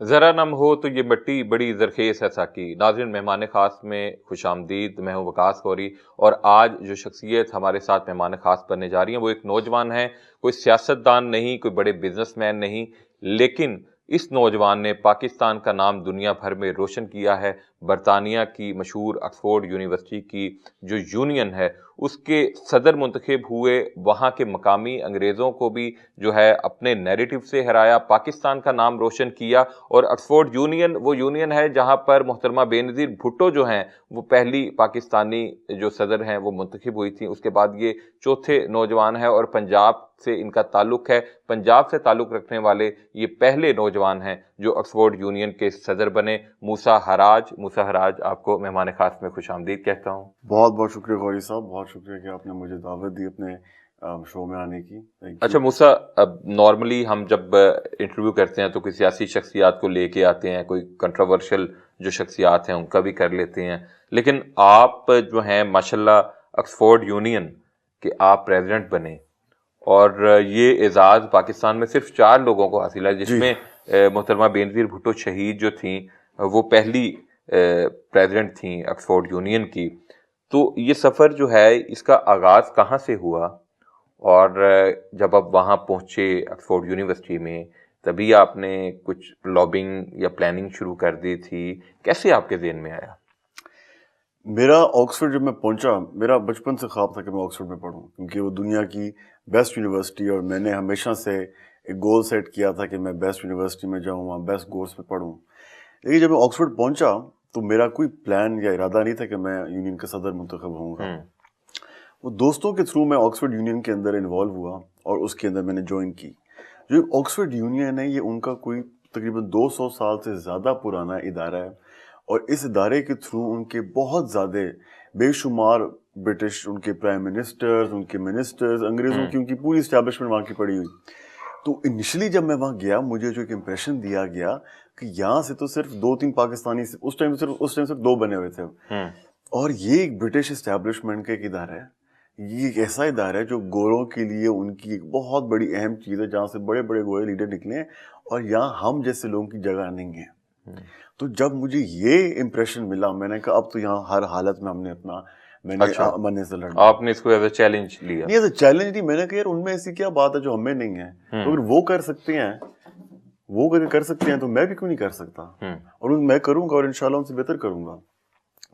ذرا نم ہو تو یہ مٹی بڑی زرخیز ہے ساکی. ناظرین، مہمان خاص میں خوش آمدید. میں ہوں وقاص غوری، اور آج جو شخصیت ہمارے ساتھ مہمان خاص بننے جا رہی ہیں وہ ایک نوجوان ہے. کوئی سیاستدان نہیں، کوئی بڑے بزنس مین نہیں، لیکن اس نوجوان نے پاکستان کا نام دنیا بھر میں روشن کیا ہے. برطانیہ کی مشہور آکسفورڈ یونیورسٹی کی جو یونین ہے اس کے صدر منتخب ہوئے، وہاں کے مقامی انگریزوں کو بھی جو ہے اپنے نیریٹو سے ہرایا، پاکستان کا نام روشن کیا. اور آکسفورڈ یونین وہ یونین ہے جہاں پر محترمہ بینظیر بھٹو جو ہیں وہ پہلی پاکستانی جو صدر ہیں وہ منتخب ہوئی تھیں. اس کے بعد یہ چوتھے نوجوان ہیں اور پنجاب سے ان کا تعلق ہے. پنجاب سے تعلق رکھنے والے یہ پہلے نوجوان ہیں جو آکسفورڈ یونین کے صدر بنے. موسیٰ حراج. موسیٰ حراج، آپ کو مہمان خاص میں خوش آمدید کہتا ہوں. بہت بہت شکریہ غوری صاحب، بہت شکریہ کہ آپ نے مجھے دعوت دی اپنے شو میں آنے کی. اچھا موسیٰ، اب نارملی ہم جب انٹرویو کرتے ہیں تو کوئی سیاسی شخصیات کو لے کے آتے ہیں، کوئی کنٹروورشل جو شخصیات ہیں ان کا بھی کر لیتے ہیں، لیکن آپ جو ہیں ماشاءاللہ آکسفورڈ یونین کے آپ پریزیڈنٹ بنے، اور یہ اعزاز پاکستان میں صرف 4 لوگوں کو حاصل ہے، جس میں محترمہ بینظیر بھٹو شہید جو تھیں وہ پہلی پریزیڈنٹ تھیں آکسفورڈ یونین کی. تو یہ سفر جو ہے اس کا آغاز کہاں سے ہوا، اور جب آپ وہاں پہنچے آکسفورڈ یونیورسٹی میں تبھی آپ نے کچھ لابنگ یا پلاننگ شروع کر دی تھی؟ کیسے آپ کے ذہن میں آیا؟ میرا آکسفورڈ جب میں پہنچا، میرا بچپن سے خواب تھا کہ میں آکسفورڈ میں پڑھوں، کیونکہ وہ دنیا کی بیسٹ یونیورسٹی، اور میں نے ہمیشہ سے ایک گول سیٹ کیا تھا کہ میں بیسٹ یونیورسٹی میں جاؤں، وہاں بیسٹ کورس پہ پڑھوں. لیکن جب میں آکسفورڈ پہنچا تو میرا کوئی پلان یا ارادہ نہیں تھا کہ میں یونین کا صدر منتخب ہوں گا. وہ دوستوں کے تھرو میں آکسفورڈ یونین کے اندر انوالو ہوا اور اس کے اندر میں نے جوائن کی. جو آکسفورڈ یونین ہے یہ ان کا کوئی تقریباً 200 سال سے زیادہ پرانا ادارہ ہے، اور اس ادارے کے تھرو ان کے بہت زیادہ بے شمار برٹش، ان کے پرائم منسٹرز، ان کے منسٹرز، انگریزوں کی ان کی پوری اسٹیبلشمنٹ وہاں کی پڑی ہوئی. تو انیشلی جب میں وہاں گیا مجھے جو ایک امپریشن دیا گیا کہ یہاں سے تو صرف 2-3 پاکستانی، اس ٹائم صرف 2 بنے ہوئے تھے، اور یہ ایک برٹش اسٹیبلشمنٹ کا ایک ادارہ ہے. یہ ایک ایسا ادارہ ہے جو گوروں کے لیے ان کی ایک بہت بڑی اہم چیز ہے، جہاں سے بڑے بڑے گورے لیڈر نکلے ہیں، اور یہاں ہم جیسے لوگوں کی جگہ نہیں ہے. تو جب مجھے یہ امپریشن ملا میں نے کہا اب تو یہاں ہر حالت میں ہم نے اپنا، میں نے امن سے لڑنا. آپ نے اس کو ایز اے چیلنج لیا؟ نہیں ایز اے چیلنج نہیں، میں نے کہا یار ان میں ایسی کیا بات ہے جو ہمیں نہیں ہے، تو اگر وہ کر سکتے ہیں، وہ اگر کر سکتے ہیں تو میں بھی کیوں نہیں کر سکتا، اور میں کروں گا اور انشاءاللہ ان سے بہتر کروں گا.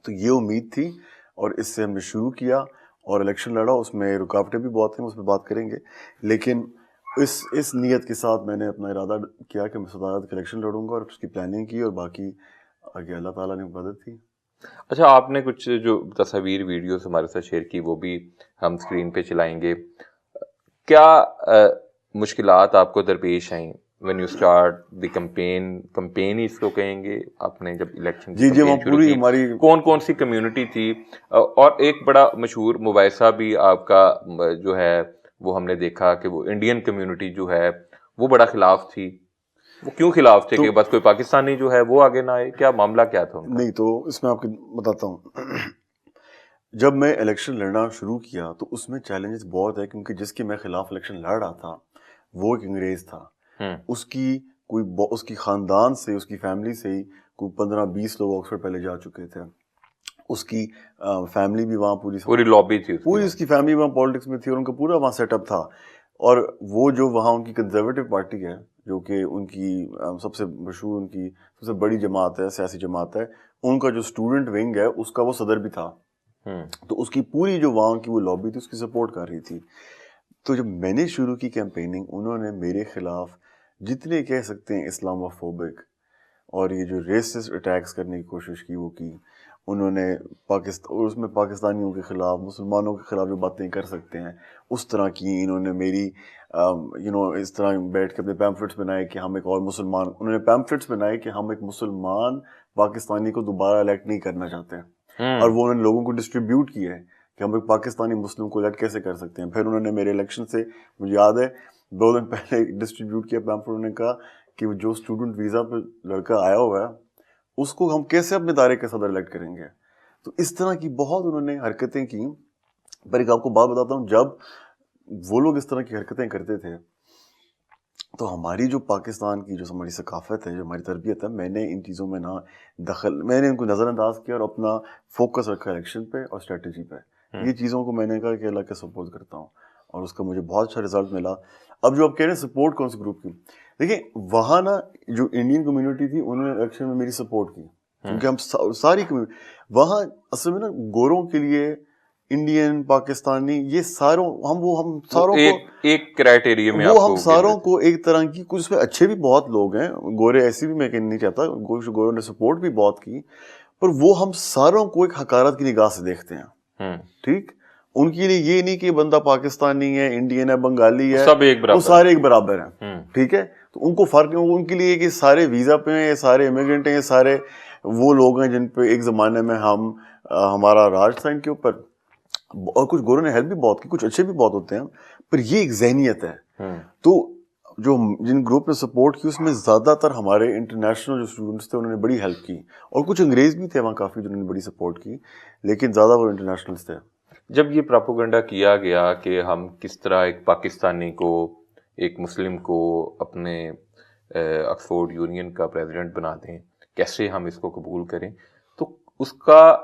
تو یہ امید تھی، اور اس سے ہم نے شروع کیا اور الیکشن لڑا. اس میں رکاوٹیں بھی بہت ہیں، اس پہ بات کریں گے، لیکن اس نیت کے ساتھ میں نے اپنا ارادہ کیا کہ میں صدارت کا الیکشن لڑوں گا، اور اس کی پلاننگ کی، اور باقی آگے اللہ تعالیٰ نے مدد کی. اچھا، آپ نے کچھ جو تصاویر ویڈیوز ہمارے ساتھ شیئر کی وہ بھی ہم اسکرین پہ چلائیں گے. کیا مشکلات آپ کو درپیش آئیں when you start the campaign ہی اس کو کہیں گے، آپ نے جب الیکشن کی کمپین شروع کی کون کون سی کمیونٹی تھی؟ اور ایک بڑا مشہور مباحثہ بھی آپ کا جو ہے وہ ہم نے دیکھا کہ وہ انڈین کمیونٹی جو ہے وہ بڑا خلاف تھی. وہ کیوں خلاف تھے کہ بس کوئی پاکستانی جو ہے وہ آگے نہ آئے؟ کیا معاملہ کیا تھا ان کا؟ نہیں، تو اس میں آپ کو بتاتا ہوں. جب میں الیکشن لڑنا شروع کیا تو اس میں چیلنجز بہت ہے، کیونکہ جس کے میں خلاف الیکشن لڑ رہا تھا وہ ایک انگریز تھا. اس کی خاندان سے، اس کی فیملی سے ہی کوئی 15-20 لوگ آکسفورڈ پہلے جا چکے تھے. اس کی فیملی بھی وہاں پوری لابی تھی، پوری اس کی فیملی وہاں پالیٹکس میں تھی، اور ان کا پورا وہاں سیٹ اپ تھا. اور وہ جو وہاں ان کی کنزرویٹو پارٹی ہے، جو کہ ان کی سب سے مشہور، ان کی سب سے بڑی جماعت ہے، سیاسی جماعت ہے، ان کا جو اسٹوڈنٹ ونگ ہے اس کا وہ صدر بھی تھا. تو اس کی پوری جو وہاں کی وہ لابی تھی اس کی سپورٹ کر رہی تھی. تو جب میں نے شروع کی کیمپیننگ، انہوں نے میرے خلاف جتنے کہہ سکتے ہیں اسلامو فوبک اور یہ جو ریسسٹ اٹیکس کرنے کی کوشش کی وہ کی. انہوں نے اور اس میں پاکستانیوں کے خلاف، مسلمانوں کے خلاف جو باتیں کر سکتے ہیں اس طرح کی. انہوں نے میری اس طرح بیٹھ کے اپنے پیمفلٹس بنائے کہ ہم ایک اور مسلمان، انہوں نے پیمفلٹس بنائے کہ ہم ایک مسلمان پاکستانی کو دوبارہ الیکٹ نہیں کرنا چاہتے ہیں، اور وہ انہوں نے لوگوں کو ڈسٹریبیوٹ کیا ہے کہ ہم ایک پاکستانی مسلم کو الیکٹ کیسے کر سکتے ہیں. پھر انہوں نے میرے الیکشن سے، مجھے یاد ہے 2 دن پہلے ڈسٹریبیوٹ کیا پیمفلٹ. انہوں نے کہا کہ جو اسٹوڈنٹ ویزا پہ لڑکا آیا ہوا ہے اس کو ہم کیسے اپنے ادارے کے صدر الیکٹ کریں گے. تو اس طرح کی بہت انہوں نے حرکتیں کی. پر ایک آپ کو بات بتاتا ہوں، جب وہ لوگ اس طرح کی حرکتیں کرتے تھے تو ہماری جو پاکستان کی جو ہماری ثقافت ہے، جو ہماری تربیت ہے، میں نے ان چیزوں میں میں نے ان کو نظر انداز کیا اور اپنا فوکس رکھا الیکشن پہ اور اسٹریٹجی پہ. یہ چیزوں کو میں نے کہا کہ اللہ کا سپورٹ کرتا ہوں اور اس کا مجھے بہت اچھا رزلٹ ملا. اب جو آپ کہہ رہے ہیں سپورٹ کون سے گروپ کی، دیکھیں وہاں نا جو انڈین کمیونٹی تھی انہوں نے الیکشن میں میری سپورٹ کی، کیونکہ ہم ساری وہاں اصل میں نا گوروں کے لیے انڈین پاکستانی یہ ہم ساروں کو ایک کرائٹیریا میں وہ ہم ساروں کو ایک طرح کی کچھ اس میں اچھے بھی بہت لوگ ہیں گورے، ایسے بھی میں کہنا نہیں چاہتا، گوروں نے سپورٹ بھی بہت کی، پر وہ ہم ساروں کو ایک حقارت کی نگاہ سے دیکھتے ہیں. ٹھیک، ان کے لیے یہ نہیں کہ بندہ پاکستانی ہے، انڈین ہے، بنگالی ہے، وہ سارے ایک برابر ہیں. ٹھیک ہے، تو ان کو فرق نہیں، ان کے لیے کہ سارے ویزا پہ ہیں، یہ سارے امیگرینٹ ہیں، یہ سارے وہ لوگ ہیں جن پہ ایک زمانے میں ہمارا راج تھا ان کے اوپر، اور کچھ گوروں نے ہیلپ بھی بہت کی، کچھ اچھے بھی بہت ہوتے ہیں، پر یہ ایک ذہنیت ہے. تو جو جن گروپ نے سپورٹ کی اس میں زیادہ تر ہمارے انٹرنیشنل جو اسٹوڈنٹس تھے انہوں نے بڑی ہیلپ کی، اور کچھ انگریز بھی تھے وہاں کافی جنہوں نے بڑی سپورٹ کی، لیکن زیادہ وہ انٹرنیشنلس تھے. جب یہ پراپوگنڈا کیا گیا کہ ہم کس طرح ایک پاکستانی کو، ایک مسلم کو اپنے آکسفورڈ یونین کا پریزیڈنٹ بنا دیں، کیسے ہم اس کو قبول کریں، تو اس کا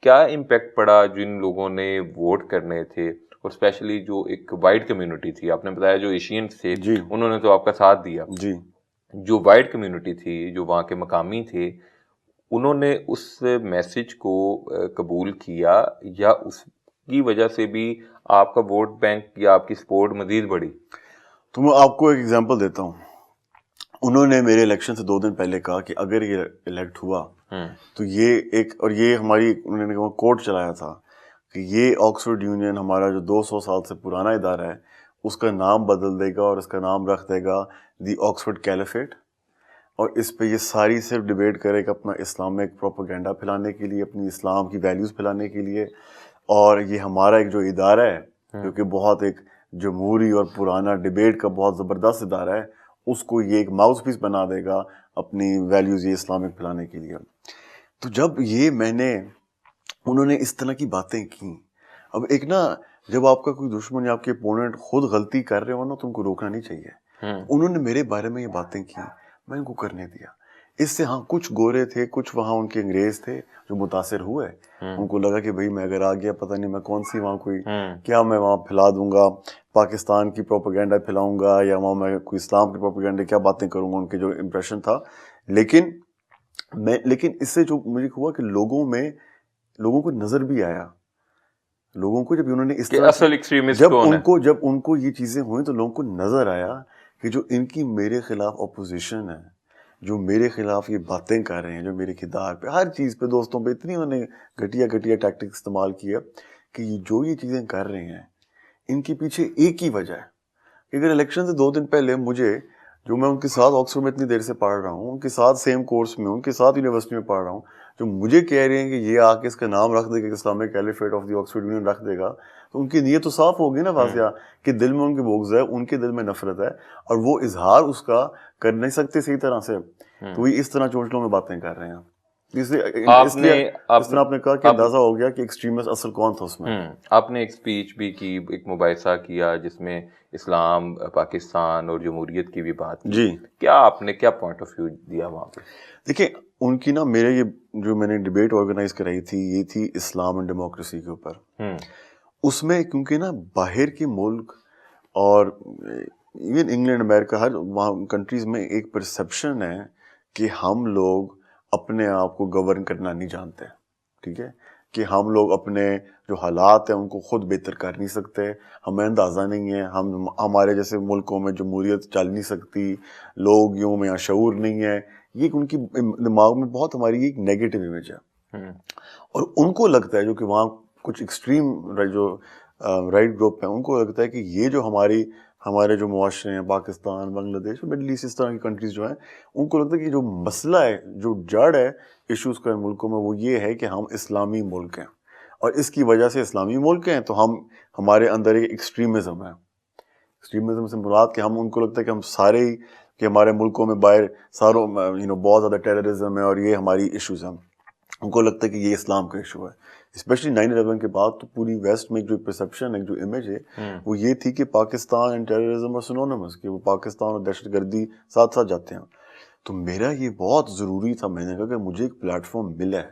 کیا امپیکٹ پڑا جن لوگوں نے ووٹ کرنے تھے، اور اسپیشلی جو ایک وائٹ کمیونٹی تھی، آپ نے بتایا جو ایشینز تھے انہوں نے تو آپ کا ساتھ دیا، جو وائٹ کمیونٹی تھی جو وہاں کے مقامی تھے انہوں نے اس میسج کو قبول کیا، یا اس کی وجہ سے بھی آپ کا ووٹ بینک یا آپ کی سپورٹ مزید بڑھی؟ تو میں آپ کو ایک ایگزامپل دیتا ہوں. انہوں نے میرے الیکشن سے 2 دن پہلے کہا کہ اگر یہ الیکٹ ہوا تو یہ ہماری انہوں نے کوٹ چلایا تھا کہ یہ آکسفورڈ یونین ہمارا جو 200 سال سے پرانا ادارہ ہے اس کا نام بدل دے گا اور اس کا نام رکھ دے گا دی آکسفورڈ کیلیفیٹ، اور اس پہ یہ ساری صرف ڈبیٹ کرے گا اپنا اسلامک پروپیگنڈا پھیلانے کے لیے، اپنی اسلام کی ویلیوز پھیلانے کے لیے، اور یہ ہمارا ایک جو ادارہ ہے جو کہ بہت ایک جمہوری اور پرانا ڈبیٹ کا بہت زبردست ادارہ ہے، اس کو یہ ایک ماؤس پیس بنا دے گا اپنی ویلیوز یہ اسلامک پھیلانے کے لیے. تو جب انہوں نے اس طرح کی باتیں کی، اب ایک نا جب آپ کا کوئی دشمن یا آپ کے اپوننٹ خود غلطی کر رہے ہو نا تو ان کو روکنا نہیں چاہیے. انہوں نے میرے بارے میں یہ باتیں کی، میں ان کو کرنے دیا. اس سے کچھ گورے تھے، کچھ وہاں ان کے انگریز تھے جو متاثر ہوئے، ان کو لگا کہ بھئی میں اگر آ گیا پتہ نہیں میں کون سی وہاں کوئی کیا میں وہاں پھیلا دوں گا، پاکستان کی پروپیگنڈا پھیلاؤں گا، یا وہاں میں کوئی اسلام کی پروپیگنڈا کیا باتیں کروں گا، ان کے جو امپریشن تھا. لیکن اس سے جو مجھے ہوا کہ لوگوں کو نظر بھی آیا، لوگوں کو جب انہوں نے اس طرح جب ان کو یہ چیزیں ہوئیں تو لوگوں کو نظر آیا کہ جو ان کی میرے خلاف اپوزیشن ہے، جو میرے خلاف یہ باتیں کر رہے ہیں، جو میرے کردار پہ ہر چیز پہ دوستوں پہ اتنی انہوں نے گھٹیا ٹیکٹک استعمال کی ہے کہ جو یہ چیزیں کر رہے ہیں ان کے پیچھے ایک ہی وجہ ہے کہ اگر الیکشن سے 2 دن پہلے جو میں ان کے ساتھ آکسفورڈ میں اتنی دیر سے پڑھ رہا ہوں، ان کے ساتھ سیم کورس میں، ان کے ساتھ یونیورسٹی میں پڑھ رہا ہوں، جو مجھے کہہ رہے ہیں کہ یہ آ کے اس کا نام رکھ دے گا، Islamic caliphate of the Oxford Union رکھ دے گا، تو ان کی نیت تو صاف ہوگی نا، واضح کہ دل میں ان کے بغض ہے، ان کے دل میں نفرت ہے، اور وہ اظہار اس کا کر نہیں سکتے صحیح طرح سے، تو وہ اس طرح چونچلوں میں باتیں کر رہے ہیں. اس لیے آپ نے کہا کہ اندازہ ہو گیا کہ ایکسٹریمسٹ اصل کون تھا اس میں. آپ نے ایک اسپیچ بھی کی، ایک مباحثہ کیا جس میں اسلام، پاکستان اور جمہوریت کی بھی بات کی. کیا آپ نے کیا پوائنٹ آف ویو دیا وہاں پہ؟ دیکھیں ان کی نا یہ جو میں نے ڈبیٹ آرگنائز کرائی تھی یہ تھی اسلام اینڈ ڈیموکریسی کے اوپر. اس میں کیونکہ نا باہر کے ملک اور ایون انگلینڈ، امریکہ، ہر وہاں کنٹریز میں ایک پرسیپشن ہے کہ ہم لوگ اپنے آپ کو گورن کرنا نہیں جانتے. ٹھیک ہے، کہ ہم لوگ اپنے جو حالات ہیں ان کو خود بہتر کر نہیں سکتے، ہمیں اندازہ نہیں ہے، ہمارے جیسے ملکوں میں جمہوریت چل نہیں سکتی، لوگ یوں میں شعور نہیں ہے. یہ ان کی دماغ میں بہت ہماری ایک نیگیٹو امیج ہے، اور ان کو لگتا ہے جو کہ وہاں کچھ ایکسٹریم جو رائٹ گروپ ہیں ان کو لگتا ہے کہ یہ جو ہمارے جو معاشرے ہیں، پاکستان، بنگلہ دیش، مڈل ایسٹ، اس طرح کی کنٹریز جو ہیں، ان کو لگتا ہے کہ جو مسئلہ ہے، جو جڑ ہے ایشوز کا ملکوں میں، وہ یہ ہے کہ ہم اسلامی ملک ہیں، اور اس کی وجہ سے اسلامی ملک ہیں تو ہمارے اندر ایک ایکسٹریمزم ہے. ایکسٹریمزم سے مراد کہ ان کو لگتا ہے کہ ہم سارے ہی، کہ ہمارے ملکوں میں باہر بہت زیادہ ٹیررزم ہے اور یہ ہماری ایشوز ہیں. ان کو لگتا ہے کہ یہ اسلام کا ایشو ہے. اسپیشلی 9/11 کے بعد تو پوری ویسٹ میں جو پرسیپشن ہے, جو امیج ہے وہ یہ تھی کہ پاکستان اینڈ ٹیررزم اور سنونیمس, کہ وہ پاکستان اور دہشت گردی ساتھ ساتھ جاتے ہیں. تو میرا یہ بہت ضروری تھا, میں نے کہا کہ مجھے ایک پلیٹ فارم ملا ہے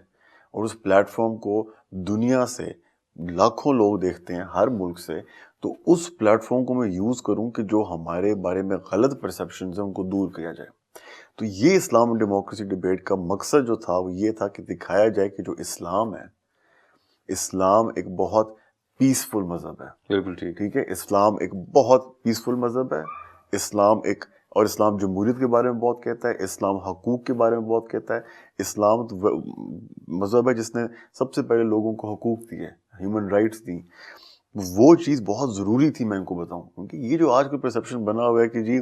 اور اس پلیٹ فارم کو دنیا سے لاکھوں لوگ دیکھتے ہیں ہر ملک سے, تو اس پلیٹ فارم کو میں یوز کروں کہ جو ہمارے بارے میں غلط پرسیپشنز ہیں ان کو دور کیا جائے. تو یہ اسلام اینڈ ڈیموکریسی ڈیبیٹ کا مقصد جو تھا وہ یہ تھا کہ دکھایا جائے کہ جو اسلام ہے, اسلام ایک بہت پیسفل مذہب ہے. بالکل ٹھیک ہے, اسلام ایک بہت پیسفل مذہب ہے. اسلام ایک, اور اسلام جمہوریت کے بارے میں بہت کہتا ہے, اسلام حقوق کے بارے میں بہت کہتا ہے. اسلام مذہب ہے جس نے سب سے پہلے لوگوں کو حقوق دیے, ہیومن رائٹس دی. وہ چیز بہت ضروری تھی میں ان کو بتاؤں, کیونکہ یہ جو آج کا پرسیپشن بنا ہوا ہے کہ جی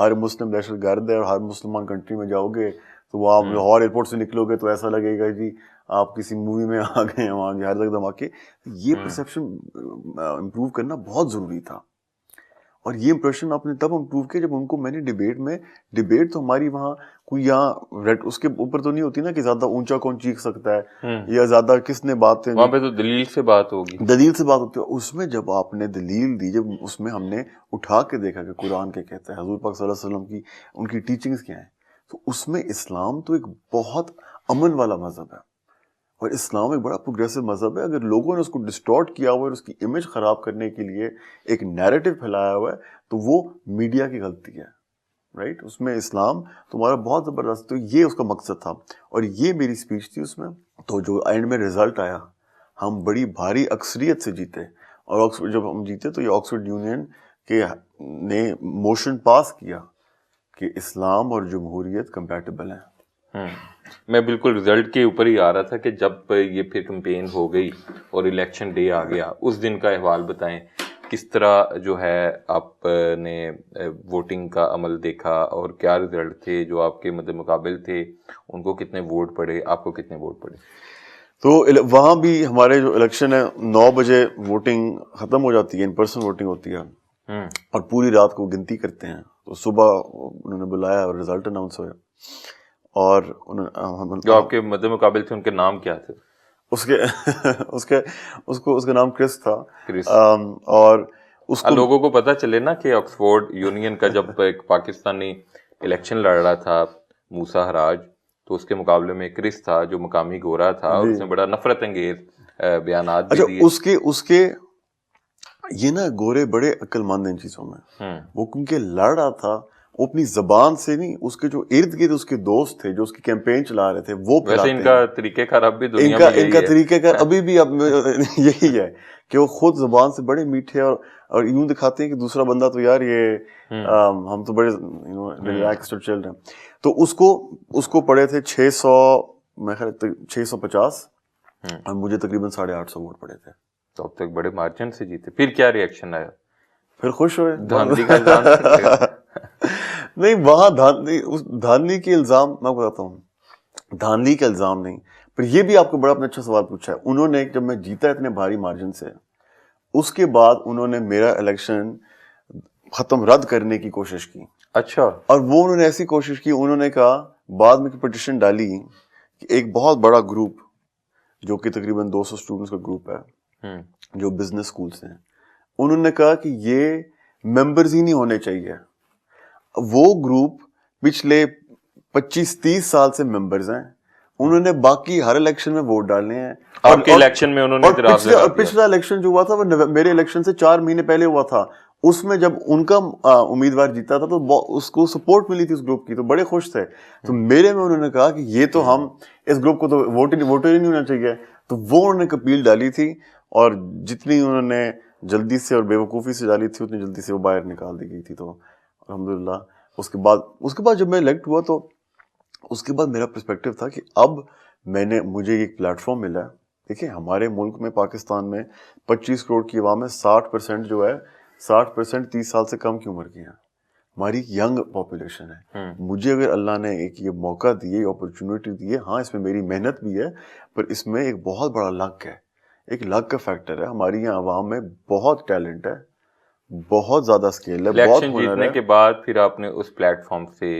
ہر مسلم دہشت گرد ہے اور ہر مسلمان کنٹری میں جاؤ گے تو وہ آپ لاہور ایئرپورٹ سے نکلو گے تو ایسا لگے گا جی آپ کسی مووی میں آ گئے ہیں وہاں ہر جگہ دھماکے. یہ پرسیپشن امپروو کرنا بہت ضروری تھا, اور یہ امپریشن آپ نے تب امپروو کیا جب ان کو میں نے ڈیبیٹ تو ہماری وہاں کوئی یہاں اس کے اوپر تو نہیں ہوتی نا کہ زیادہ اونچا کون چیخ سکتا ہے یا زیادہ کس نے باتیں, وہاں پہ تو دلیل سے بات ہوگی, دلیل سے بات ہوتی ہے. اس میں جب آپ نے دلیل دی, جب اس میں ہم نے اٹھا کے دیکھا کہ قرآن کیا کہتا ہے, حضور پاک صلی اللہ علیہ وسلم کی ان کی ٹیچنگز کیا ہیں, تو اس میں اسلام تو ایک بہت امن والا مذہب ہے اور اسلام ایک بڑا پروگریسو مذہب ہے. اگر لوگوں نے اس کو ڈسٹورٹ کیا ہوا ہے اور اس کی امیج خراب کرنے کے لیے ایک نیریٹو پھیلایا ہوا ہے تو وہ میڈیا کی غلطی ہے, رائٹ. اس میں اسلام تمہارا بہت زبردست, تو یہ اس کا مقصد تھا اور یہ میری اسپیچ تھی اس میں. تو جو اینڈ میں رزلٹ آیا, ہم بڑی بھاری اکثریت سے جیتے, اور آکسفورڈ جب ہم جیتے تو یہ آکسفورڈ یونین کے نے موشن پاس کیا کہ اسلام اور جمہوریت کمپیٹیبل ہیں. میں بالکل رزلٹ کے اوپر ہی آ رہا تھا کہ جب یہ پھر کمپین ہو گئی اور الیکشن ڈے آ گیا, اس دن کا احوال بتائیں, کس طرح جو ہے آپ نے ووٹنگ کا عمل دیکھا اور کیا رزلٹ تھے, جو آپ کے مد مقابل تھے ان کو کتنے ووٹ پڑے, آپ کو کتنے ووٹ پڑے؟ تو وہاں بھی ہمارے جو الیکشن ہے 9 بجے ووٹنگ ختم ہو جاتی ہے, ان پرسن ووٹنگ ہوتی ہے اور پوری رات کو گنتی کرتے ہیں. تو صبح انہوں نے بلایا اور رزلٹ اناؤنس ہوا, اور جو آپ کے مد مقابل تھے ان کے نام کیا تھے؟ اس کا نام کرس تھا. اور اس کو لوگوں کو پتا چلے نا کہ آکسفورڈ یونین کا جب ایک پاکستانی الیکشن لڑ رہا تھا موسیٰ حراج, تو اس کے مقابلے میں کرس تھا جو مقامی گورا تھا, اور اس نے بڑا نفرت انگیز بیانات بھی دیے. اس کے یہ نا گورے بڑے عقل مند ان چیزوں میں, وہ کیونکہ لڑ رہا تھا وہ اپنی زبان سے نہیں, اس کے جو ارد گرد اس کے دوست تھے جو اس کی کیمپین چلا رہے تھے وہ ویسے ان کا طریقہ کار اب بھی دنیا میں ان کا طریقہ کار ابھی بھی اب یہی ہے کہ وہ خود زبان سے بڑے میٹھے اور یوں دکھاتے ہیں کہ دوسرا بندہ تو یار یہ ہم تو بڑے ریلیکسڈ چل رہے ہیں. تو اس کو پڑے تھے 600 میں خیال 650 اور مجھے تقریباً 850 ووٹ پڑے تھے. تو اب تک بڑے مارجن سے جیتے. پھر کیا ریئیکشن آیا؟ پھر خوش ہوئے. دھاندلی کا الزام نہیں, وہاں دھاندلی کے الزام میں بتاتا ہوں, دھاندلی کا الزام نہیں. پر یہ بھی آپ کو بڑا اچھا سوال پوچھا ہے. انہوں نے جب میں جیتا اتنے بھاری مارجن سے, اس کے بعد انہوں نے میرا الیکشن ختم رد کرنے کی کوشش کی. اچھا. اور وہ انہوں نے ایسی کوشش کی, انہوں نے کہا بعد میں پٹیشن ڈالی کہ ایک بہت بڑا گروپ جو کہ تقریباً 200 اسٹوڈنٹس کا گروپ ہے جو بزنس اسکول سے ہیں, انہوں نے کہا کہ یہ ممبرز ہی نہیں ہونے چاہیے. وہ گروپ پچھلے 25-30 سال سے ممبرز ہیں, انہوں نے باقی ہر الیکشن میں ووٹ ڈالنے ہیں. آپ کے الیکشن میں انہوں نے پچھلا الیکشن جو ہوا تھا وہ میرے الیکشن سے 4 مہینے پہلے ہوا تھا, اس میں جب ان کا امیدوار جیتا تھا تو اس کو سپورٹ ملی تھی اس گروپ کی, تو بڑے خوش تھے. تو میرے میں انہوں نے کہا کہ یہ تو ہم اس گروپ کو تو ووٹر ہی نہیں ہونا چاہیے. تو وہ انہوں نے ایک اپیل ڈالی تھی, اور جتنی انہوں نے جلدی سے اور بے وقوفی سے ڈالی تھی اتنی جلدی سے وہ باہر نکال دی گئی تھی. تو الحمدللہ اس کے بعد جب میں الیکٹ ہوا تو اس کے بعد میرا پرسپیکٹو تھا کہ اب مجھے ایک پلیٹ فارم ملا ہے. دیکھیں ہمارے ملک میں پاکستان میں 25 کروڑ کی عوام ہے, 60% جو ہے 60% 30 سال سے کم کی عمر کی ہیں. ہماری ینگ پاپولیشن ہے. مجھے اگر اللہ نے ایک یہ موقع دیے, اپرچونٹی دی ہے, ہاں اس میں میری محنت بھی ہے, پر اس میں ایک بہت بڑا لک ہے, ایک لک کا فیکٹر ہے. ہماری یہاں عوام میں بہت ٹیلنٹ ہے, بہت زیادہ اسکیل ہے, بہت ہنر ہے. جیتنے کے بعد پھر آپ نے اس پلیٹ فارم سے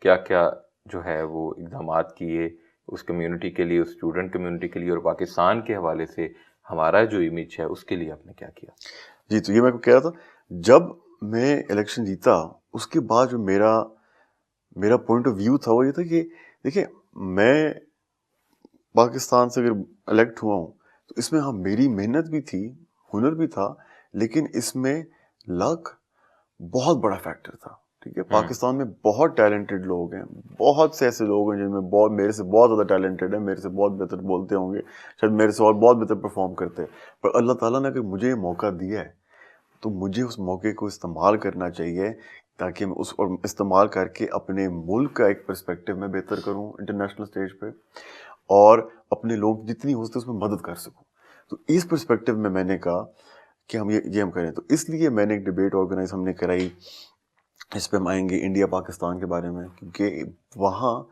کیا کیا جو ہے وہ اقدامات کیے اس کمیونٹی کے لیے, اس اسٹوڈنٹ کمیونٹی کے لیے, اور پاکستان کے حوالے سے ہمارا جو امیج ہے اس کے لیے آپ نے کیا کیا؟ جی تو یہ میں کہہ رہا تھا, جب میں الیکشن جیتا اس کے بعد جو میرا پوائنٹ آف ویو تھا وہ یہ تھا کہ دیکھیں میں پاکستان سے اگر الیکٹ ہوا ہوں تو اس میں ہاں میری محنت بھی تھی, ہنر بھی تھا, لیکن اس میں لک بہت بڑا فیکٹر تھا. ٹھیک ہے, پاکستان میں بہت ٹیلنٹڈ لوگ ہیں, بہت سے ایسے لوگ ہیں جن میں میرے سے بہت زیادہ ٹیلنٹڈ ہیں, میرے سے بہت بہتر بولتے ہوں گے, شاید میرے سے اور بہت بہتر پرفارم کرتے ہیں, پر اللہ تعالیٰ نے اگر مجھے یہ موقع دیا ہے تو مجھے اس موقع کو استعمال کرنا چاہیے تاکہ میں اس اور استعمال کر کے اپنے ملک کا ایک پرسپیکٹیو میں بہتر کروں انٹرنیشنل اسٹیج پہ, اور اپنے لوگ جتنی ہو سکے اس میں مدد کر سکوں. تو اس پرسپیکٹیو میں نے کہا کہ ہم یہ ہم کریں. تو اس لیے میں نے ایک ڈبیٹ آرگنائز ہم نے کرائی, اس پہ ہم آئیں گے انڈیا پاکستان کے بارے میں, کیونکہ وہاں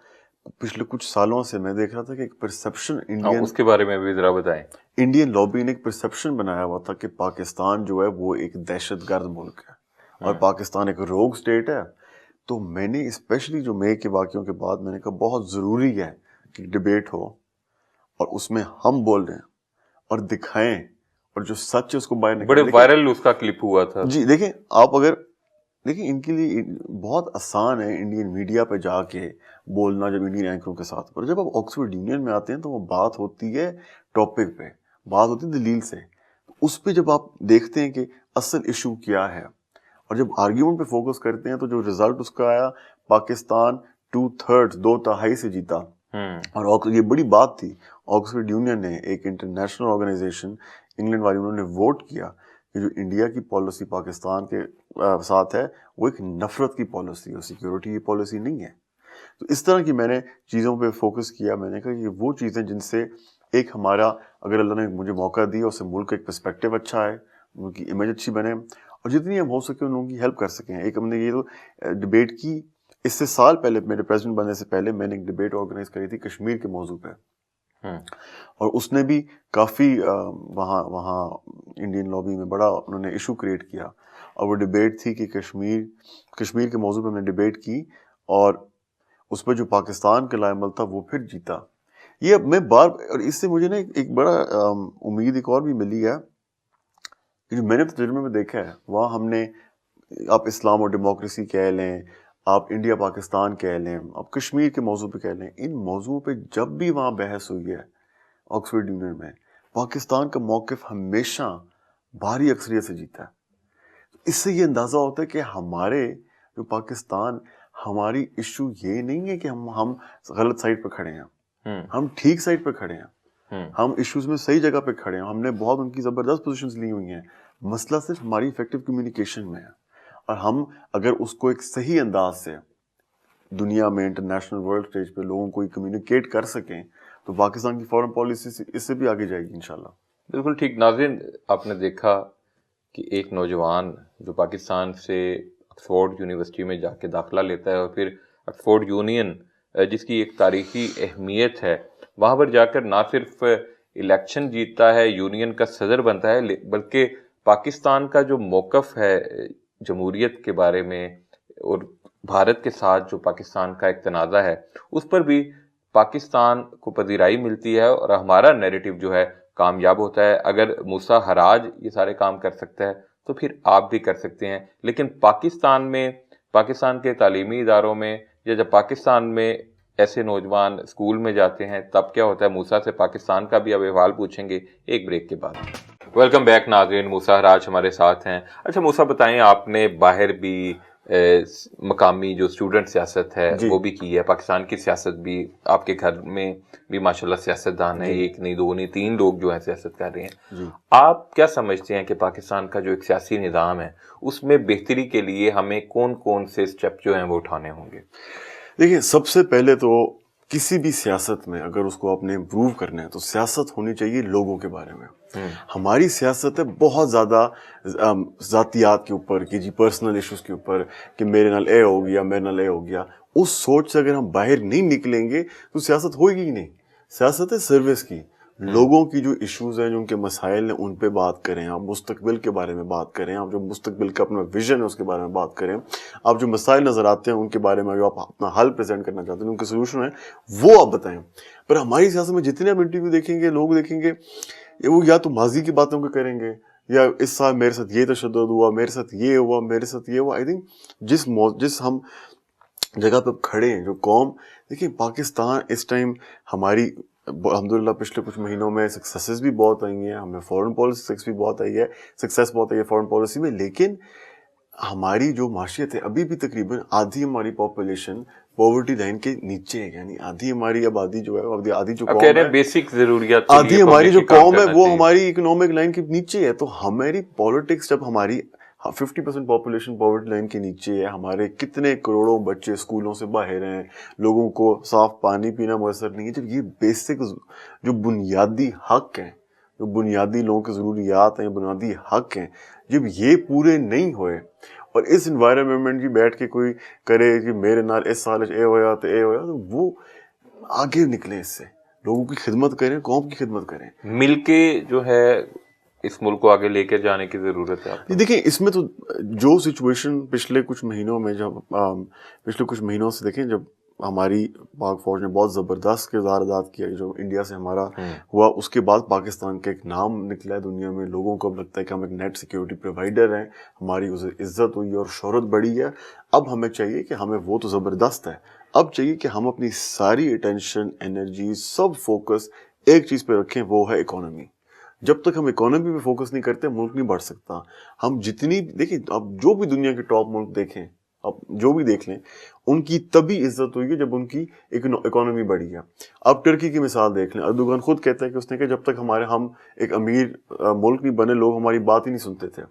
پچھلے کچھ سالوں سے میں دیکھ رہا تھا کہ ایک پرسیپشن انڈین, اس کے بارے میں بھی ذرا بتائیں. انڈین لابی نے ایک پرسیپشن بنایا ہوا تھا کہ پاکستان جو ہے وہ ایک دہشت گرد ملک ہے اور پاکستان ایک روگ اسٹیٹ ہے. تو میں نے اسپیشلی جو مے کے واقعوں کے بعد میں نے کہا بہت ضروری ہے کہ ڈبیٹ ہو اور اس میں ہم بول رہے ہیں اور دکھائیں, اور جو سچ ہے اس کو باہر نکالیں. بڑے وائرل اس کا کلپ ہوا تھا. جی دیکھیں, آپ اگر دیکھیں ان کے لیے بہت آسان ہے انڈین میڈیا پہ جا کے بولنا جب انڈین اینکروں کے ساتھ, پر جب آپ آکسفورڈ یونین میں آتے ہیں تو وہ بات ہوتی ہے ٹاپک پہ, بات ہوتی ہے دلیل سے. اس پہ جب آپ دیکھتے ہیں کہ اصل ایشو کیا ہے, اور جب آرگیومنٹ پہ فوکس کرتے ہیں تو جو رزلٹ اس کا آیا, پاکستان 2/3 2/3 سے جیتا. اور یہ بڑی بات تھی, آکسفورڈ یونین نے ایک انٹرنیشنل آرگنائزیشن انگلینڈ والی, انہوں نے ووٹ کیا کہ جو انڈیا کی پالیسی پاکستان کے ساتھ ہے وہ ایک نفرت کی پالیسی ہے, سیکیورٹی کی پالیسی نہیں ہے. تو اس طرح کی میں نے چیزوں پہ فوکس کیا. میں نے کہا کہ وہ چیزیں جن سے ایک ہمارا, اگر اللہ نے مجھے موقع دیا اس سے ملک کا ایک پرسپیکٹیو اچھا ہے, ان کی امیج اچھی بنے, اور جتنی ہم ہو سکے ان لوگوں کی ہیلپ کر سکیں. ایک ہم نے یہ تو ڈبیٹ کی, اس سے سال پہلے میرے پریزیڈنٹ بننے سے پہلے میں نے ایک ڈبیٹ آرگنائز کری تھی کشمیر کے موضوع پہ, اور اس نے بھی کافی وہاں انڈین لابی میں بڑا انہوں نے ایشو کریٹ کیا. اور وہ ڈبیٹ تھی کہ کشمیر کے موضوع پہ ہم نے ڈبیٹ کی, اور اس پہ جو پاکستان کا لائے عمل تھا وہ پھر جیتا. یہ میں اور اس سے مجھے نا ایک بڑا امید ایک اور بھی ملی ہے کہ جو میں نے تجربے میں دیکھا ہے, وہاں ہم نے, آپ اسلام اور ڈیموکریسی کہہ لیں, آپ انڈیا پاکستان کہہ لیں, آپ کشمیر کے موضوع پہ کہہ لیں, ان موضوعوں پہ جب بھی وہاں بحث ہوئی ہے آکسفورڈ یونین میں, پاکستان کا موقف ہمیشہ بھاری اکثریت سے جیتا ہے. اس سے یہ اندازہ ہوتا ہے کہ ہمارے جو پاکستان, ہماری ایشو یہ نہیں ہے کہ ہم غلط سائڈ پہ کھڑے ہیں, ہم ٹھیک سائڈ پہ کھڑے ہیں, ہم ایشوز میں صحیح جگہ پہ کھڑے ہیں, ہم نے بہت ان کی زبردست پوزیشنز لی ہوئی ہیں. مسئلہ صرف ہماری افیکٹو کمیونیکیشن میں ہے, اور ہم اگر اس کو ایک صحیح انداز سے دنیا میں انٹرنیشنل ورلڈ اسٹیج پہ لوگوں کو کمیونیکیٹ کر سکیں تو پاکستان کی فارن پالیسی اس سے بھی آگے جائے گی انشاءاللہ. بالکل ٹھیک. ناظرین, آپ نے دیکھا کہ ایک نوجوان جو پاکستان سے آکسفورڈ یونیورسٹی میں جا کے داخلہ لیتا ہے, اور پھر آکسفورڈ یونین جس کی ایک تاریخی اہمیت ہے, وہاں پر جا کر نہ صرف الیکشن جیتتا ہے, یونین کا صدر بنتا ہے, بلکہ پاکستان کا جو موقف ہے جمہوریت کے بارے میں اور بھارت کے ساتھ جو پاکستان کا ایک تنازع ہے اس پر بھی پاکستان کو پذیرائی ملتی ہے, اور ہمارا نیریٹو جو ہے کامیاب ہوتا ہے. اگر موسیٰ حراج یہ سارے کام کر سکتا ہے تو پھر آپ بھی کر سکتے ہیں. لیکن پاکستان کے تعلیمی اداروں میں, یا جب پاکستان میں ایسے نوجوان اسکول میں جاتے ہیں تب کیا ہوتا ہے, موسیٰ سے پاکستان کا بھی اب احوال پوچھیں گے ایک بریک کے بعد. ویلکم بیک ناظرین, موسیٰ حراج ہمارے ساتھ ہیں. اچھا موسیٰ, بتائیں, آپ نے باہر بھی مقامی جو اسٹوڈنٹ سیاست ہے وہ بھی کی ہے, پاکستان کی سیاست بھی, آپ کے گھر میں بھی ماشاءاللہ سیاستدان ہیں, ایک نہیں دو نہیں 3 لوگ جو ہیں سیاست کر رہے ہیں. آپ کیا سمجھتے ہیں کہ پاکستان کا جو ایک سیاسی نظام ہے اس میں بہتری کے لیے ہمیں کون کون سے اسٹیپ جو ہیں وہ اٹھانے ہوں گے؟ دیکھیں, سب سے پہلے تو کسی بھی سیاست میں اگر اس کو آپ نے امپروو کرنا ہے تو سیاست ہونی چاہیے لوگوں کے بارے میں. ہماری سیاست ہے بہت زیادہ ذاتیات کے اوپر, کہ جی پرسنل ایشوز کے اوپر, کہ میرے نال اے ہو گیا, میرے نال اے ہو گیا. اس سوچ سے اگر ہم باہر نہیں نکلیں گے تو سیاست ہوئے گی ہی نہیں. سیاست ہے سروس کی, لوگوں کی جو ایشوز ہیں، جو ان کے مسائل ہیں، ان پہ بات کریں. آپ مستقبل کے بارے میں بات کریں، آپ جو مستقبل کا اپنا ویژن ہے اس کے بارے میں بات کریں. آپ جو مسائل نظر آتے ہیں ان کے بارے میں جو آپ اپنا حل پریزنٹ کرنا چاہتے ہیں، ان کے سولوشن ہیں، وہ آپ بتائیں. پر ہماری سیاست میں جتنے آپ انٹرویو دیکھیں گے، لوگ دیکھیں گے، وہ یا تو ماضی کی باتوں کو کریں گے، یا اس سال میرے ساتھ یہ تشدد ہوا، میرے ساتھ یہ ہوا، میرے ساتھ یہ ہوا. آئی تھنک جس ہم جگہ پہ کھڑے ہیں، جو قوم، دیکھیں پاکستان اس ٹائم ہماری الحمدللہ پچھلے کچھ مہینوں میں سکسیسز بھی بہت آئی ہیں، ہمیں فورن پالیسی بھی بہت آئی ہے، سکسیس بہت آئی ہے فورن پالیسی میں، لیکن ہماری جو معاشیت ہے ابھی بھی تقریباً آدھی ہماری پاپولیشن پاورٹی لائن کے نیچے ہے. یعنی آدھی ہماری آبادی جو ہے، آدھی جو اب کہہ قوم رہے ہے، ہیں بیسک ضروریات کے لیے آدھی ہماری جو کمیونٹی کام قوم ہے کرنا وہ چاہیے. ہماری اکنامک لائن کے نیچے ہے. تو ہماری پالیٹکس جب ہماری 50% پاپولیشن پاورٹی لائن کے نیچے ہے، ہمارے کتنے کروڑوں بچے اسکولوں سے باہر ہیں، لوگوں کو صاف پانی پینا میسر نہیں ہے، جب یہ بیسک جو بنیادی حق ہیں، جو بنیادی لوگوں کی ضروریات ہیں، بنیادی حق ہیں، جب یہ پورے نہیں ہوئے، اور اس انوائرمنٹ کی بیٹھ کے کوئی کرے کہ میرے نال اس سال اے ہویا تو اے ہویا، تو وہ آگے نکلیں، اس سے لوگوں کی خدمت کریں، قوم کی خدمت کریں. مل کے جو ہے اس ملک کو آگے لے کر جانے کی ضرورت ہے. آپ دیکھیں اس میں تو جو سچویشن پچھلے کچھ مہینوں میں، پچھلے کچھ مہینوں سے دیکھیں، جب ہماری پاک فوج نے بہت زبردست کردار ادا کیا، جو انڈیا سے ہمارا ہوا، اس کے بعد پاکستان کا ایک نام نکلا ہے دنیا میں. لوگوں کو اب لگتا ہے کہ ہم ایک نیٹ سیکیورٹی پرووائڈر ہیں، ہماری اسے عزت ہوئی ہے اور شہرت بڑھی ہے. اب ہمیں چاہیے کہ ہمیں، وہ تو زبردست ہے، اب چاہیے کہ ہم اپنی ساری اٹینشن، انرجی، سب فوکس ایک چیز پہ رکھیں، وہ ہے اکانومی. جب تک ہم اکانومی پہ فوکس نہیں کرتے، ملک نہیں بڑھ سکتا. ہم جتنی دیکھیں، اب جو بھی دنیا کے ٹاپ ملک دیکھیں، اب جو بھی دیکھ لیں، ان کی تبھی عزت ہوئی ہے جب ان کی اکانومی بڑھی ہے. اب ٹرکی کی مثال دیکھ لیں، اردوغان خود کہتا ہے کہ اس نے کہ جب تک ہم ایک امیر ملک نہیں بنے، لوگ ہماری بات ہی نہیں سنتے تھے.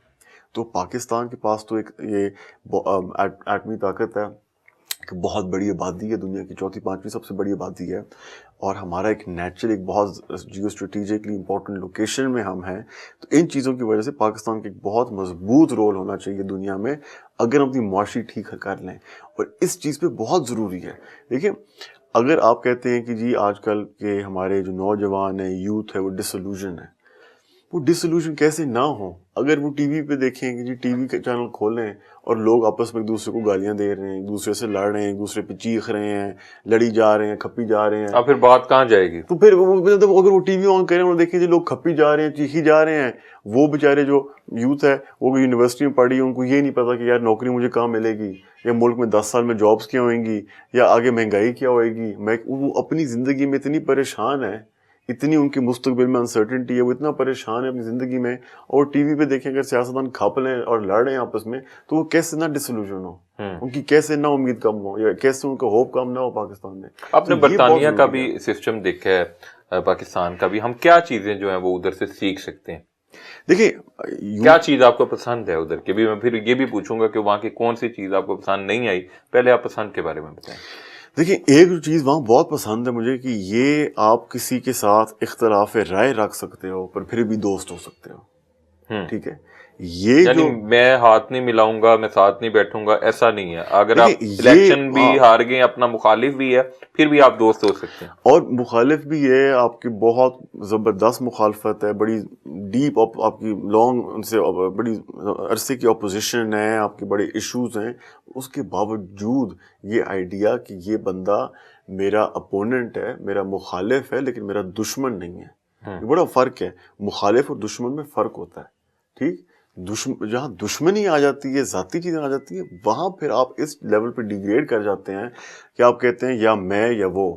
تو پاکستان کے پاس تو ایک یہ ایٹمی طاقت ہے، کہ بہت بڑی آبادی ہے، دنیا کی چوتھی پانچویں سب سے بڑی آبادی ہے، اور ہمارا ایک نیچرل، ایک بہت جیو اسٹریٹجکلی امپورٹنٹ لوکیشن میں ہم ہیں. تو ان چیزوں کی وجہ سے پاکستان کا ایک بہت مضبوط رول ہونا چاہیے دنیا میں، اگر ہم اپنی معاشی ٹھیک کر لیں. اور اس چیز پہ بہت ضروری ہے. دیکھیں، اگر آپ کہتے ہیں کہ جی آج کل کے ہمارے جو نوجوان ہیں، یوتھ ہے، وہ ڈسلوژن ہے، وہ ڈسلوژن کیسے نہ ہو؟ اگر وہ ٹی وی پہ دیکھیں کہ جی ٹی وی کا چینل کھولیں اور لوگ آپس میں ایک دوسرے کو گالیاں دے رہے ہیں، ایک دوسرے سے لڑ رہے ہیں، ایک دوسرے پہ چیخ رہے ہیں، لڑی جا رہے ہیں، کھپی جا رہے ہیں، اب پھر بات کہاں جائے گی؟ تو پھر اگر وہ ٹی وی آن کریں اور دیکھیں جی لوگ کھپی جا رہے ہیں، چیخی جا رہے ہیں، وہ بیچارے جو یوتھ ہے، وہ یونیورسٹی میں پڑھی، ان کو یہ نہیں پتا کہ یار نوکری مجھے کہاں ملے گی، یا ملک میں 10 سال میں جابس کیا ہوئیں گی، یا آگے مہنگائی کیا ہوئے گی. وہ اپنی زندگی میں اتنی پریشان ہے، اتنی ان کے مستقبل میں انسرٹنٹی ہے، وہ اتنا پریشان ہے اپنی زندگی میں، اور ٹی وی پہ دیکھیں اگر سیاستدان کھپ لیں اور لڑ رہے ہیں آپس میں، تو وہ کیسے نہ ڈسلوژن ہو، ان کی کیسے نہ امید کم ہو، یا کیسے ان کا ہوپ کم نہ ہو پاکستان میں. آپ نے برطانیہ کا بھی سسٹم دیکھا ہے، پاکستان کا بھی. ہم کیا چیزیں جو ہیں وہ ادھر سے سیکھ سکتے ہیں؟ دیکھیں، کیا چیز آپ کو پسند ہے ادھر کی بھی؟ میں پھر یہ بھی پوچھوں گا کہ وہاں کی کون سی چیز آپ کو پسند نہیں آئی. پہلے آپ پسند کے بارے میں بتائیں. دیکھیں، ایک جو چیز وہاں بہت پسند ہے مجھے، کہ یہ آپ کسی کے ساتھ اختلاف رائے رکھ سکتے ہو پر پھر بھی دوست ہو سکتے ہو. ٹھیک ہے، یہ یعنی جو میں ہاتھ نہیں ملاؤں گا، میں ساتھ نہیں بیٹھوں گا، ایسا نہیں ہے. اگر آپ دیکھیں، الیکشن بھی ہار گئے، اپنا مخالف بھی ہے، پھر بھی آپ دوست ہو سکتے ہیں. اور مخالف بھی ہے، آپ کی بہت زبردست مخالفت ہے، بڑی ڈیپ، آپ کی لانگ ان سے بڑی عرصے کی اپوزیشن ہے، آپ کے بڑے ایشوز ہیں، اس کے باوجود یہ آئیڈیا کہ یہ بندہ میرا اپوننٹ ہے، میرا مخالف ہے، لیکن میرا دشمن نہیں ہے. یہ بڑا فرق ہے، مخالف اور دشمن میں فرق ہوتا ہے. ٹھیک، جہاں دشمنی آ جاتی ہے، ذاتی چیزیں آ جاتی ہیں، وہاں پھر آپ اس لیول پہ ڈیگریڈ کر جاتے ہیں کہ آپ کہتے ہیں یا میں یا وہ.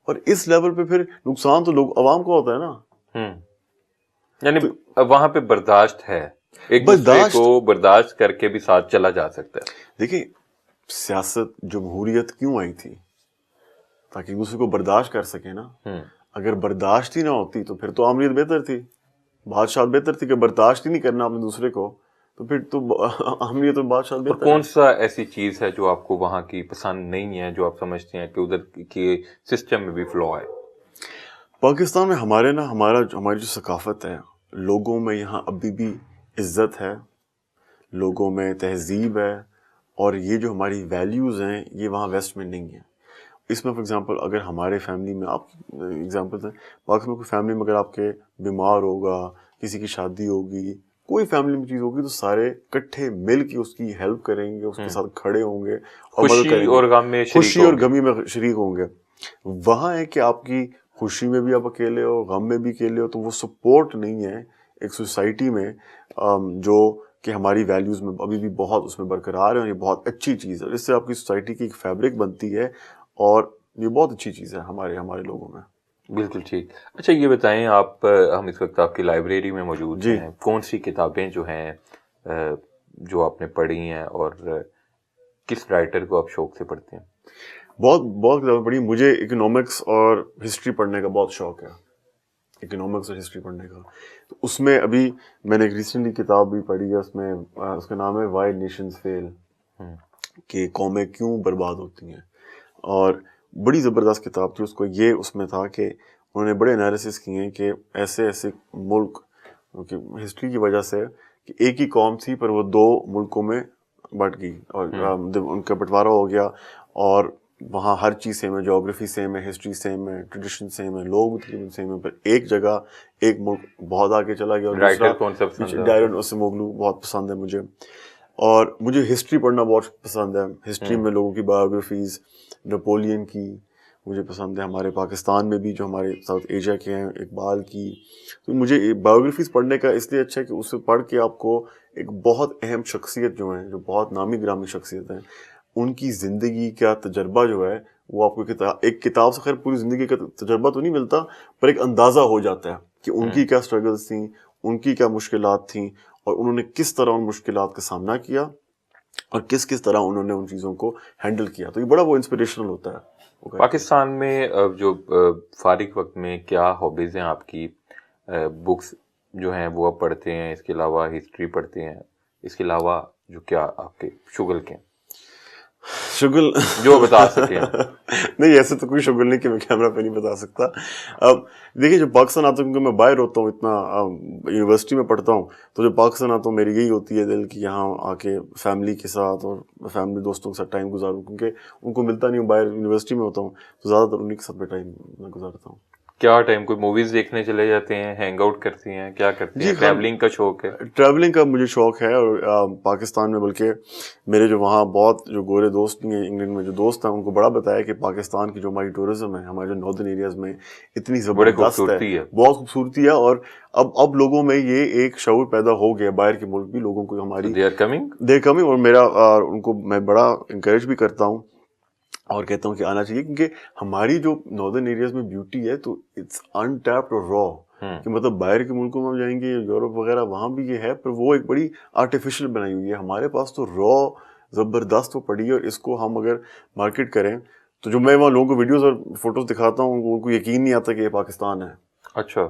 اور اس لیول پہ پھر نقصان تو لوگ عوام کو ہوتا ہے نا. یعنی وہاں پہ برداشت ہے، ایک دوسرے کو برداشت کر کے بھی ساتھ چلا جا سکتا ہے. دیکھیں، سیاست، جمہوریت کیوں آئی تھی؟ تاکہ ایک دوسرے کو برداشت کر سکے نا. اگر برداشت ہی نہ ہوتی تو پھر تو عامریت بہتر تھی، بادشاہ بہتر تھی. کہ برداشت ہی نہیں کرنا اپنے دوسرے کو، تو پھر تو عامریت اور بادشاہ بہتر. اور کون سا ایسی چیز ہے جو آپ کو وہاں کی پسند نہیں ہے، جو آپ سمجھتے ہیں کہ ادھر کے سسٹم میں بھی فلو ہے؟ پاکستان میں ہماری جو ثقافت ہے، لوگوں میں یہاں ابھی بھی عزت ہے، لوگوں میں تہذیب ہے، اور یہ جو ہماری ویلیوز ہیں یہ وہاں ویسٹ میں نہیں ہیں. اس میں فار ایگزامپل اگر ہمارے فیملی میں آپ ایگزامپل ہیں پاکستان میں کوئی فیملی میں اگر آپ کے بیمار ہوگا, کسی کی شادی ہوگی, کوئی فیملی میں چیز ہوگی تو سارے اکٹھے مل کے اس کی ہیلپ کریں گے, اس کے ساتھ کھڑے ہوں گے اور مدد کریں گے, اور غم میں خوشی اور غمی میں شریک ہوں گے. وہاں ہے کہ آپ کی خوشی میں بھی آپ اکیلے ہو, غم میں بھی اکیلے ہو, تو وہ سپورٹ نہیں ہے ایک سوسائٹی میں جو کہ ہماری ویلیوز میں ابھی بھی بہت اس میں برقرار ہے, اور یہ بہت اچھی چیز ہے. اس سے آپ کی سوسائٹی کی ایک فیبرک بنتی ہے, اور یہ بہت اچھی چیز ہے ہمارے لوگوں میں. بالکل ٹھیک. اچھا یہ بتائیں آپ, ہم اس وقت آپ کی لائبریری میں موجود ہیں, کون سی کتابیں جو ہیں جو آپ نے پڑھی ہیں, اور کس رائٹر کو آپ شوق سے پڑھتے ہیں؟ بہت کتابیں پڑھی. مجھے اکنامکس اور ہسٹری پڑھنے کا بہت شوق ہے, اکنامکس اور ہسٹری پڑھنے کا. تو اس میں ابھی میں نے ایک ریسنٹلی کتاب بھی پڑھی ہے, اس میں اس کا نام ہے وائی نیشنز فیل, کہ قومیں کیوں برباد ہوتی ہیں. اور بڑی زبردست کتاب تھی. اس میں تھا کہ انہوں نے بڑے انالیسس کیے ہیں کہ ایسے ملک ہسٹری کی وجہ سے کہ ایک ہی قوم تھی پر وہ 2 ملکوں میں بٹ گئی, اور ان کا بٹوارا ہو گیا, اور وہاں ہر چیز سیم ہے, جغرافی سیم ہے, ہسٹری سیم ہے, ٹریڈیشن سیم ہے, لوگ تقریباً سیم ہے, پر ایک جگہ ایک ملک بہت آگے چلا گیا. اور رائٹر کون سا پسند ہے؟ ڈائرن اوسیموگلو بہت پسند ہے مجھے. اور مجھے ہسٹری پڑھنا بہت پسند ہے. ہسٹری میں لوگوں کی بایوگرافیز, نپولین کی مجھے پسند ہے. ہمارے پاکستان میں بھی جو ہمارے ساؤتھ ایشیا کے ہیں, اقبال کی. تو مجھے بایوگرافیز پڑھنے کا اس لیے اچھا ہے کہ اس سے پڑھ کے آپ کو ایک بہت اہم شخصیت جو ہیں, جو بہت نامی گرامی شخصیت ہیں, ان کی زندگی کا تجربہ جو ہے وہ آپ کو ایک کتاب سے خیر پوری زندگی کا تجربہ تو نہیں ملتا, پر ایک اندازہ ہو جاتا ہے کہ ان کی کیا اسٹرگلس تھیں, ان کی کیا مشکلات تھیں, اور انہوں نے کس طرح ان مشکلات کا سامنا کیا, اور کس طرح انہوں نے ان چیزوں کو ہینڈل کیا. تو یہ بڑا وہ انسپریشنل ہوتا ہے. پاکستان میں جو فارغ وقت میں کیا ہابیز ہیں آپ کی؟ بکس جو ہیں وہ آپ پڑھتے ہیں, اس کے علاوہ ہسٹری پڑھتے ہیں, اس کے علاوہ جو کیا آپ کے شغل کے شغل جو بتا سکیں؟ نہیں, ایسے تو کوئی شغل نہیں کہ میں کیمرہ پہ نہیں بتا سکتا. اب دیکھیے جب پاکستان آتا ہوں, کیونکہ میں باہر ہوتا ہوں اتنا, یونیورسٹی میں پڑھتا ہوں, تو جب پاکستان آتا ہوں میری یہی ہوتی ہے دل کہ یہاں آ کے فیملی کے ساتھ اور فیملی دوستوں کے ساتھ ٹائم گزاروں, کیونکہ ان کو ملتا نہیں ہوں. باہر یونیورسٹی میں ہوتا ہوں تو زیادہ تر انہیں کے ساتھ میں ٹائم گزارتا ہوں. کیا ٹائم, کوئی موویز دیکھنے چلے جاتے ہیں, ہینگ آؤٹ کرتے ہیں, کیا کرتے ہیں؟ ٹریولنگ کا شوق ہے؟ ٹریولنگ کا مجھے شوق ہے, اور پاکستان میں بلکہ میرے جو وہاں بہت جو گورے دوست بھی ہیں انگلینڈ میں جو دوست ہیں, ان کو بڑا بتایا کہ پاکستان کی جو ہماری ٹورزم ہے ہمارے جو ناردرن ایریاز میں اتنی زبردست ہے, بہت خوبصورتی ہے. اور اب لوگوں میں یہ ایک شعور پیدا ہو گیا, باہر کے ملک بھی لوگوں کو ہماری دے آر کمنگ, اور ان کو میں بڑا انکریج بھی کرتا ہوں اور کہتا ہوں کہ آنا چاہیے, کیونکہ ہماری جو ناردرن ایریاز میں بیوٹی ہے تو اٹس انٹیپڈ اور را, کہ مطلب باہر کے ملکوں میں ہم جائیں گے, یورپ وغیرہ, وہاں بھی یہ ہے, پر وہ ایک بڑی آرٹیفیشل بنائی ہوئی ہے. ہمارے پاس تو را زبردست وہ پڑی ہے, اور اس کو ہم اگر مارکیٹ کریں تو جو میں وہاں لوگوں کو ویڈیوز اور فوٹوز دکھاتا ہوں, ان کو یقین نہیں آتا کہ یہ پاکستان ہے. اچھا,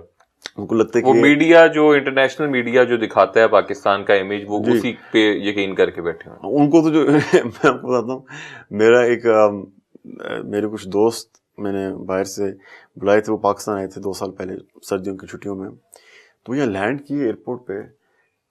ان کو لگتا ہے وہ میڈیا جو انٹرنیشنل میڈیا جو دکھاتا ہے پاکستان کا امیج, وہ اسی پہ یقین کر کے بیٹھے ہیں. ان کو تو جو میں آپ کو بتاتا ہوں, میرے کچھ دوست میں نے باہر سے بلائے تھے, وہ پاکستان آئے تھے 2 سال پہلے سردیوں کی چھٹیوں میں, تو یہاں لینڈ کیے ایئرپورٹ پہ,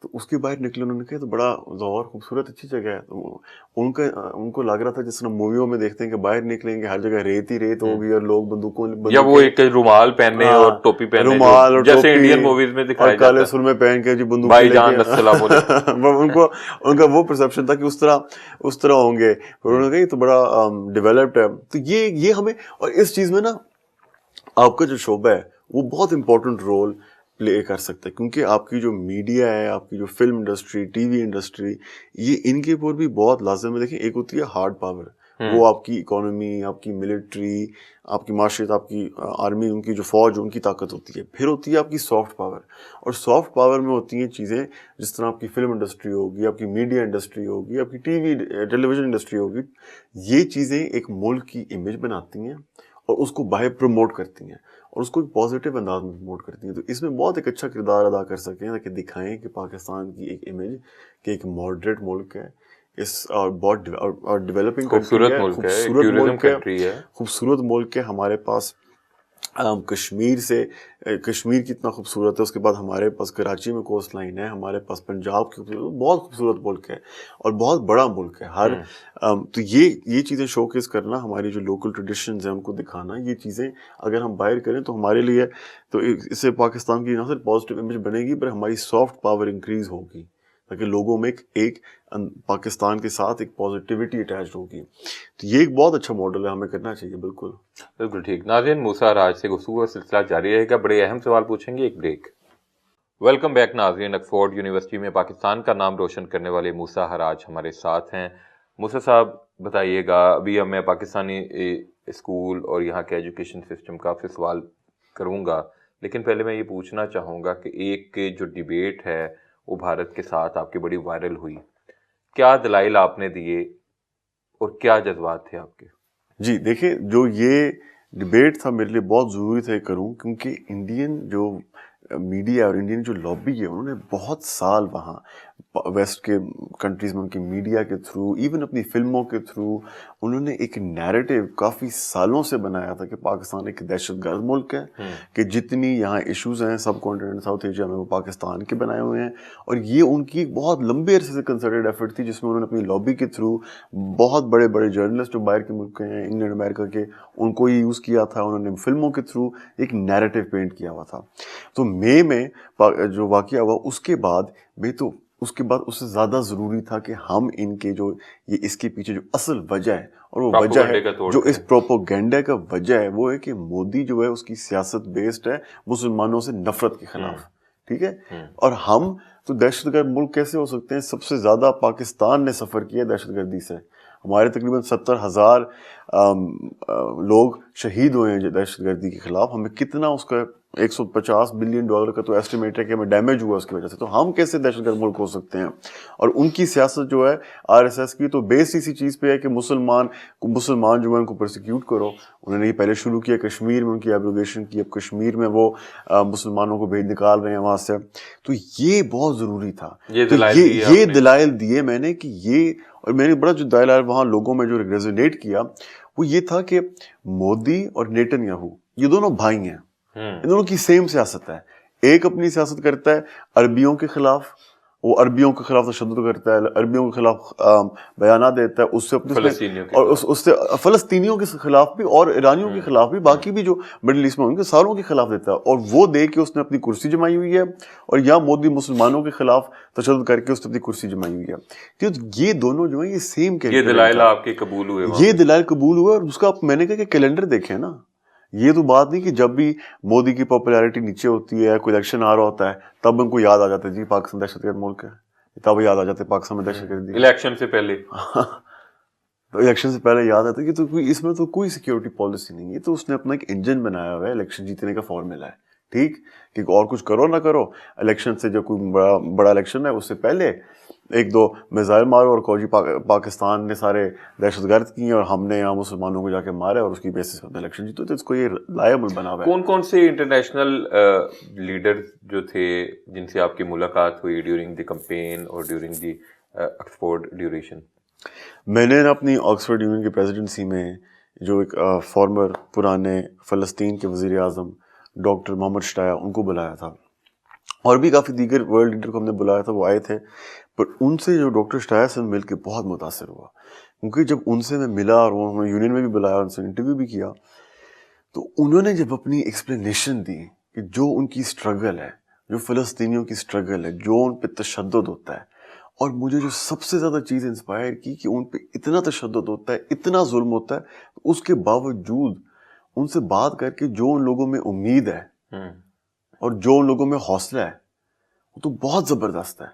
تو اس کے باہر نکلے, انہوں نے کہا تو بڑا لاہور خوبصورت اچھی جگہ ہے. تو ان کو لگ رہا تھا جس طرح موویوں میں دیکھتے ہیں کہ باہر نکلیں گے ہر جگہ ریت ہی ریت ہوگی, اور لوگ بندوقوں یا وہ ایک رومال پہننے اور ٹوپی پہننے, رومال اور جیسے انڈین موویز میں دکھایا جاتا ہے, کالے سرمے پہن کے جی بندوق بھائی جان السلام علیکم. ان کا وہ پرسپشن تھا کہ اس طرح ہوں گے. انہوں نے کہا یہ تو بڑا ڈیولپڈ ہے. تو یہ ہمیں, اور اس چیز میں نا آپ کا جو شعبہ ہے وہ بہت امپورٹنٹ رول پلے کر سکتا ہے, کیونکہ آپ کی جو میڈیا ہے, آپ کی جو film industry, T V industry, یہ ان کے اوپر بھی بہت لازم ہے. دیکھیں, ایک ہوتی ہے ہارڈ پاور, وہ آپ کی اکانومی, آپ کی ملٹری, آپ کی معاشرت, آپ کی آرمی, ان کی جو فوج, ان کی طاقت ہوتی ہے. پھر ہوتی ہے آپ کی سافٹ پاور, اور سافٹ پاور میں ہوتی ہیں چیزیں جس طرح آپ کی فلم انڈسٹری ہوگی, آپ کی میڈیا انڈسٹری ہوگی, آپ کی ٹیلی ویژن انڈسٹری ہوگی. یہ چیزیں ایک ملک کی امیج بناتی ہیں اور اس کو باہر پروموٹ کرتی ہیں, اور اس کو ایک پازیٹیو انداز میں پروموٹ کرتی ہیں. تو اس میں بہت ایک اچھا کردار ادا کر سکیں تاکہ دکھائیں کہ پاکستان کی ایک امیج کہ ایک ماڈریٹ ملک ہے, بہت ڈیولپنگ خوبصورت ملک ہے, خوبصورت ملک ہے. ہمارے پاس کشمیر سے کشمیر کتنا خوبصورت ہے، اس کے بعد ہمارے پاس کراچی میں کوسٹ لائن ہے، ہمارے پاس پنجاب کی بہت خوبصورت ملک ہے اور بہت بڑا ملک ہے ہر تو یہ چیزیں شوکیس کرنا، ہماری جو لوکل ٹریڈیشنز ہیں ان کو دکھانا، یہ چیزیں اگر ہم باہر کریں تو ہمارے لیے تو اس سے پاکستان کی نہ صرف پازیٹیو امیج بنے گی پر ہماری سافٹ پاور انکریز ہوگی، تاکہ لوگوں میں ایک پاکستان کے ساتھ ایک پازیٹیوٹی اٹیچ ہوگی. تو یہ ایک بہت اچھا ماڈل ہے، ہمیں کرنا چاہیے. بالکل بالکل ٹھیک. ناظرین، موسیٰ حراج سے گفتگو کا سلسلہ جاری رہے گا. بڑے اہم سوال پوچھیں گے، ایک بریک. ویلکم بیک ناظرین. آکسفورڈ یونیورسٹی میں پاکستان کا نام روشن کرنے والے موسیٰ حراج ہمارے ساتھ ہیں. موسیٰ صاحب بتائیے گا، ابھی میں پاکستانی اسکول اور یہاں کے ایجوکیشن سسٹم کا آپ سے سوال کروں گا، لیکن پہلے میں یہ پوچھنا چاہوں گا کہ ایک جو ڈیبیٹ ہے وہ بھارت کے ساتھ آپ کی بڑی وائرل ہوئی، کیا دلائل آپ نے دیے اور کیا جذبات تھے آپ کے؟ جی دیکھیں، جو یہ ڈیبیٹ تھا میرے لیے بہت ضروری تھا کروں، کیونکہ انڈین جو میڈیا اور انڈین جو لابی ہے انہوں نے بہت سال وہاں ویسٹ کے کنٹریز میں ان کی میڈیا کے تھرو، ایون اپنی فلموں کے تھرو انہوں نے ایک نیریٹو کافی سالوں سے بنایا تھا کہ پاکستان ایک دہشت گرد ملک ہے، کہ جتنی یہاں ایشوز ہیں سب کانٹیننٹ ساؤتھ ایشیا میں وہ پاکستان کے بنائے ہوئے ہیں. اور یہ ان کی ایک بہت لمبے عرصے سے کنسرٹڈ ایفرٹ تھی، جس میں انہوں نے اپنی لابی کے تھرو بہت بڑے بڑے جرنلسٹ جو باہر کے ملک کے ہیں، انگلینڈ امریکہ کے، ان کو یہ یوز کیا تھا. انہوں نے فلموں کے تھرو ایک نیریٹو پینٹ کیا ہوا تھا. تو مئی میں جو واقعہ ہوا اس کے بعد اس سے زیادہ ضروری تھا کہ ہم ان کے جو یہ اس کے پیچھے جو اصل وجہ ہے، اور وہ وجہ ہے جو اس پروپوگینڈا کا وجہ ہے، وہ ہے کہ مودی جو ہے اس کی سیاست بیسڈ ہے مسلمانوں سے نفرت کے خلاف. ٹھیک ہے، اور ہم تو دہشت گرد ملک کیسے ہو سکتے ہیں؟ سب سے زیادہ پاکستان نے سفر کیا دہشت گردی سے. ہمارے تقریباً 70,000 لوگ شہید ہوئے ہیں دہشت گردی کے خلاف. ہمیں کتنا اس کا $150 بلین کا تو ایسٹیمیٹ ہے کہ ہمیں ڈیمیج ہوا اس کی وجہ سے. تو ہم کیسے دہشت گرد ملک ہو سکتے ہیں؟ اور ان کی سیاست جو ہے RSS کی تو بیس اسی چیز پہ ہے کہ مسلمان جو ہے ان کو پرسیکیوٹ کرو. انہوں نے یہ پہلے شروع کیا کشمیر میں، ان کی ایبروگیشن کی، اب کشمیر میں وہ مسلمانوں کو نکال رہے ہیں وہاں سے. تو یہ بہت ضروری تھا. یہ دلائل دیے میں نے کہ یہ، اور میں نے بڑا جو دلائل وہاں لوگوں میں جو ریزونیٹ کیا وہ یہ تھا کہ مودی اور نیتن یاہو یہ دونوں بھائی ہیں، ان دونوں کی سیم سیاست ہے. ایک اپنی سیاست کرتا ہے عربیوں کے خلاف، وہ عربیوں کے خلاف تشدد کرتا ہے، عربیوں کے خلاف بیانات دیتا ہے، اس سے اپنے اور اس سے فلسطینیوں کے خلاف بھی اور ایرانیوں کے خلاف بھی، باقی بھی جو مڈل ایسٹ میں ان کے ساروں کے خلاف دیتا ہے. اور وہ دے کے اس نے اپنی کرسی جمائی ہوئی ہے، اور یہاں مودی مسلمانوں کے خلاف تشدد کر کے اس نے اپنی کرسی جمائی ہوئی ہے. یہ دونوں جو ہیں یہ سیم یہ دلائل آپ کے قبول ہوئے، یہ دلائل قبول ہوئے. اور اس کا میں نے کہا کہ کیلنڈر دیکھیں نا، یہ تو بات نہیں کہ جب بھی مودی کی پاپولیرٹی نیچے ہوتی ہے، کوئی الیکشن آ رہا ہوتا ہے، تب ان کو یاد آ جاتا ہے جی پاکستان دہشت گرد ملک ہے، تب یاد آ جاتے پاکستان میں دہشت گردی. الیکشن سے پہلے الیکشن سے پہلے یاد آتا ہے کہ تو اس میں تو کوئی سیکیورٹی پالیسی نہیں ہے. تو اس نے اپنا ایک انجن بنایا ہوا ہے، الیکشن جیتنے کا فارمولا ہے. ٹھیک، کہ اور کچھ کرو نہ کرو، الیکشن سے جو کوئی بڑا الیکشن ہے اس سے پہلے ایک دو میزائل مارو، اور کہو جی پاکستان نے سارے دہشت گرد کی ہیں اور ہم نے یہاں مسلمانوں کو جا کے مارے اور اس کی بیسس پر الیکشن جیتو. تو اس کو یہ لائبل بنا ہوا ہے. کون کون سے انٹرنیشنل لیڈر جو تھے جن سے آپ کی ملاقات ہوئی ڈیورنگ دی کمپین اور ڈیورنگ دی آکسفورڈ ڈیوریشن؟ میں نے اپنی آکسفورڈ یونین کی پریزیڈنسی میں جو ایک فارمر پرانے فلسطین کے وزیر اعظم ڈاکٹر محمد شٹایا ان کو بلایا تھا، اور بھی کافی دیگر ورلڈ لیڈر کو ہم نے بلایا تھا، وہ آئے تھے. پر ان سے جو ڈاکٹر شٹایا سے مل کے بہت متاثر ہوا، کیونکہ جب ان سے میں ملا اور انہوں نے یونین میں بھی بلایا، ان سے انٹرویو بھی کیا، تو انہوں نے جب اپنی ایکسپلینیشن دی کہ جو ان کی اسٹرگل ہے، جو فلسطینیوں کی اسٹرگل ہے، جو ان پہ تشدد ہوتا ہے، اور مجھے جو سب سے زیادہ چیز انسپائر کی کہ ان پہ اتنا تشدد ہوتا ہے، اتنا ظلم ہوتا ہے، اس کے باوجود ان سے بات کر کے جو ان لوگوں میں امید ہے اور جو ان لوگوں میں حوصلہ ہے وہ تو بہت زبردست ہے.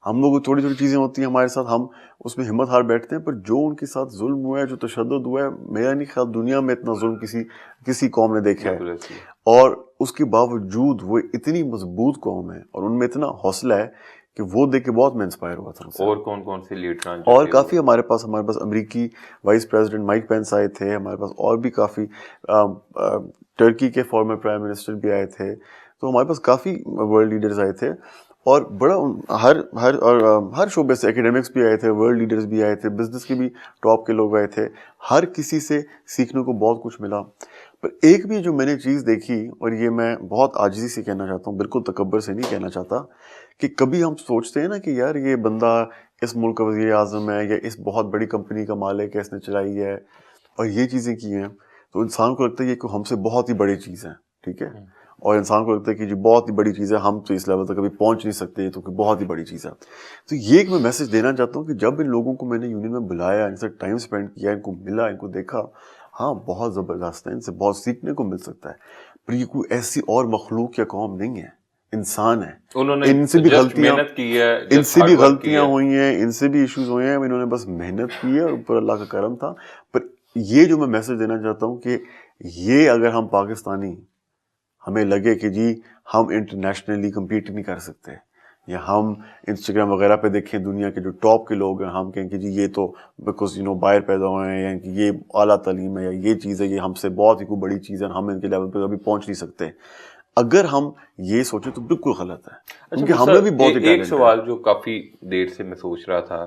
ہم لوگ تھوڑی تھوڑی چیزیں ہوتی ہیں ہمارے ساتھ، ہم اس میں ہمت ہار بیٹھتے ہیں، پر جو ان کے ساتھ ظلم ہوا ہے، جو تشدد ہوا ہے، میرا نہیں خیال دنیا میں اتنا ظلم کسی قوم نے دیکھا ہے. اور اس کے باوجود وہ اتنی مضبوط قوم ہے اور ان میں اتنا حوصلہ ہے کہ وہ دیکھ کے بہت میں انسپائر ہوا تھا. اور کون کون سے لیڈر؟ اور کافی ہمارے پاس امریکی وائس پریزیڈنٹ مائک پینس آئے تھے، ہمارے پاس اور بھی کافی ٹرکی کے فارمر پرائم منسٹر بھی آئے تھے. تو ہمارے پاس کافی ورلڈ لیڈرز آئے تھے، اور بڑا ہر شعبے سے ایکیڈیمکس بھی آئے تھے، ورلڈ لیڈرز بھی آئے تھے، بزنس کے بھی ٹاپ کے لوگ آئے تھے. ہر کسی سے سیکھنے کو بہت کچھ ملا. پر ایک بھی جو میں نے چیز دیکھی، اور یہ میں بہت عاجزی سے کہنا چاہتا ہوں، بالکل تکبر سے نہیں کہنا چاہتا، کہ کبھی ہم سوچتے ہیں نا کہ یار یہ بندہ اس ملک کا وزیر اعظم ہے یا اس بہت بڑی کمپنی کا مالک ہے، اس نے چلائی ہے اور یہ چیزیں کی ہیں، تو انسان کو لگتا ہے یہ کہ ہم سے بہت ہی بڑی چیز ہے، ٹھیک ہے، اور انسان کو لگتا ہے کہ جی بہت ہی بڑی چیز ہے، ہم تو اس لیول تک کبھی پہنچ نہیں سکتے، تو کہ بہت ہی بڑی چیز ہے. تو یہ ایک میں میسج دینا چاہتا ہوں کہ جب ان لوگوں کو میں نے یونین میں بلایا، ان سے ٹائم سپینڈ کیا، ان کو ملا، ان کو دیکھا، ہاں بہت زبردست ہے، ان سے بہت سیکھنے کو مل سکتا ہے، پر یہ کوئی ایسی اور مخلوق یا قوم نہیں ہے، انسان ہے. انہوں نے ان سے بھی جسٹ غلطیاں، محنت کی ہے، ان جسٹ سے بھی ہارڈ ورک کی غلطیاں ہے. ہوئی ہیں، ان سے بھی ایشوز ہوئے ہیں، انہوں نے بس محنت کی ہے اور اوپر اللہ کا کرم تھا. پر یہ جو میں میسج دینا چاہتا ہوں کہ یہ اگر ہم پاکستانی ہمیں لگے کہ جی ہم انٹرنیشنلی کمپیٹ نہیں کر سکتے، یا ہم انسٹاگرام وغیرہ پہ دیکھیں دنیا کے جو ٹاپ کے لوگ ہیں، ہم کہیں کہ جی یہ تو بیکاز باہر پیدا ہوئے ہیں، یا کہ یہ اعلیٰ تعلیم ہے، یا یہ چیز ہے، یہ ہم سے بہت ہی کوئی بڑی چیز ہے، ہم ان کے لیول پہ کبھی پہنچ نہیں سکتے. اگر ہم یہ سوچیں تو بالکل غلط ہے، کیونکہ ہم میں بھی بہت ہی ایک ٹیلنٹ ہے. سوال جو کافی دیر سے میں سوچ رہا تھا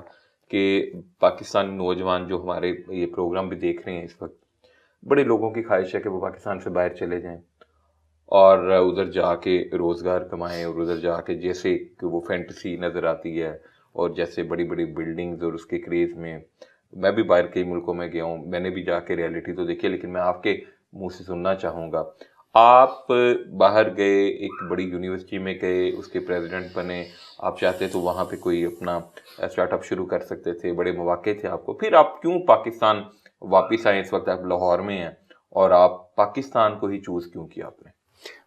کہ پاکستانی نوجوان جو ہمارے یہ پروگرام بھی دیکھ رہے ہیں اس وقت، بڑے لوگوں کی خواہش ہے کہ وہ پاکستان سے باہر چلے جائیں اور ادھر جا کے روزگار کمائیں، اور ادھر جا کے جیسے کہ وہ فینٹسی نظر آتی ہے، اور جیسے بڑی بڑی بلڈنگز اور اس کے کریز میں. میں بھی باہر کئی ملکوں میں گیا ہوں، میں نے بھی جا کے ریالٹی تو دیکھی ہے، لیکن میں آپ کے منہ سے سننا چاہوں گا. آپ باہر گئے، ایک بڑی یونیورسٹی میں گئے، اس کے پریزیڈنٹ بنے، آپ چاہتے تو وہاں پہ کوئی اپنا اسٹارٹ اپ شروع کر سکتے تھے، بڑے مواقع تھے آپ کو. پھر آپ کیوں پاکستان واپس آئے؟ اس وقت آپ لاہور میں ہیں، اور آپ پاکستان کو ہی چوز کیوں کیا آپ نے؟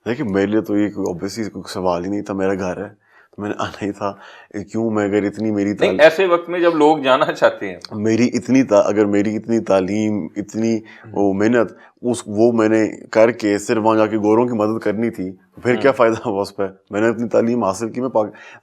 دیکھیں میرے لیے تو یہ کوئی اوبیسلی کوئی سوال ہی نہیں تھا، میرا گھر ہے تو میں نے آنا ہی تھا. کیوں میں اگر اتنی میری نہیں، ایسے وقت میں جب لوگ جانا چاہتے ہیں، اگر میری اتنی تعلیم، اتنی وہ محنت، وہ میں نے کر کے صرف وہاں جا کے گوروں کی مدد کرنی تھی، پھر کیا فائدہ ہوا اس پہ؟ میں نے اتنی تعلیم حاصل کی،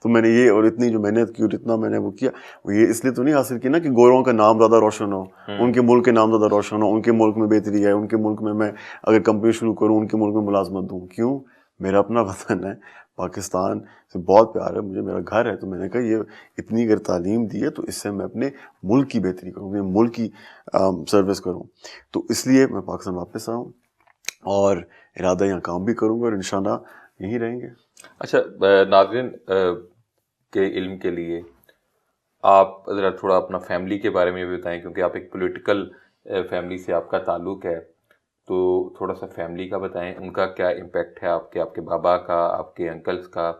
تو میں نے یہ اور اتنی جو محنت کی اور اتنا میں نے وہ کیا، وہ یہ اس لیے تو نہیں حاصل کی نا کہ گوروں کا نام زیادہ روشن ہو، ان کے ملک کے نام زیادہ روشن ہو، ان کے ملک میں بہتری ہے، ان کے ملک میں اگر کمپنی شروع کروں ان کے ملک میں ملازمت دوں. کیوں؟ میرا اپنا وطن ہے، پاکستان سے بہت پیار ہے مجھے، میرا گھر ہے. تو میں نے کہا یہ اتنی اگر تعلیم دی ہے تو اس سے میں اپنے ملک کی بہتری کروں، اپنے ملک کی سروس کروں. تو اس لیے میں پاکستان واپس آؤں، اور ارادہ یہاں کام بھی کروں گا، اور انشاءاللہ یہیں رہیں گے. اچھا، ناظرین کے علم کے لیے آپ ذرا تھوڑا اپنا فیملی کے بارے میں بھی بتائیں، کیونکہ آپ ایک پولیٹیکل فیملی سے آپ کا تعلق ہے، تو تھوڑا سا فیملی کا بتائیں، ان کا کیا امپیکٹ ہے آپ کے بابا کا، آپ کے انکلز کا،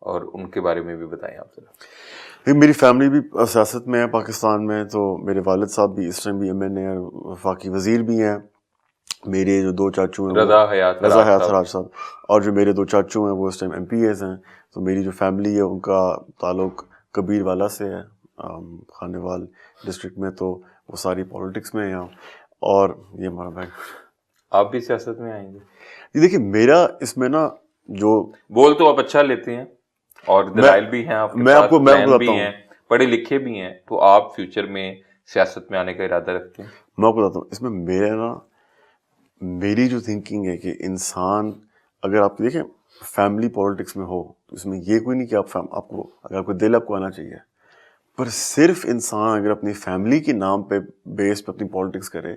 اور ان کے بارے میں بھی بتائیں آپ ذرا. میری فیملی بھی سیاست میں ہے پاکستان میں. تو میرے والد صاحب بھی اس ٹائم بھی ایم این اے اور وفاقی وزیر بھی ہیں. میرے جو 2 چاچو ہیں، رضا حیات فراج صاحب، اور جو میرے 2 چاچو ہیں وہ اس ٹائم ایم پی ایز ہیں. تو میری جو فیملی ہے ان کا تعلق کبیر والا سے ہے، خانیوال ڈسٹرکٹ میں. تو وہ ساری پالیٹکس میں ہیں، اور یہ ہمارا بیک. آپ بھی سیاست میں آئیں گے؟ جی دیکھیے میرا اس میں نا جو بول تو آپ اچھا لیتے ہیں، اور دلائل بھی ہیں آپ کے پاس، پلان بھی ہیں، پڑھے لکھے بھی ہیں، تو آپ فیوچر میں سیاست میں آنے کا ارادہ رکھتے ہیں؟ میں آپ کو بتاتا ہوں، اس میں میری جو تھنکنگ ہے کہ انسان اگر آپ دیکھیں فیملی پالیٹکس میں ہو تو اس میں یہ کوئی نہیں کہ آپ کو اگر آپ کو دل آپ کو آنا چاہیے، پر صرف انسان اگر اپنی فیملی کے نام پہ بیس پہ اپنی پالیٹکس کرے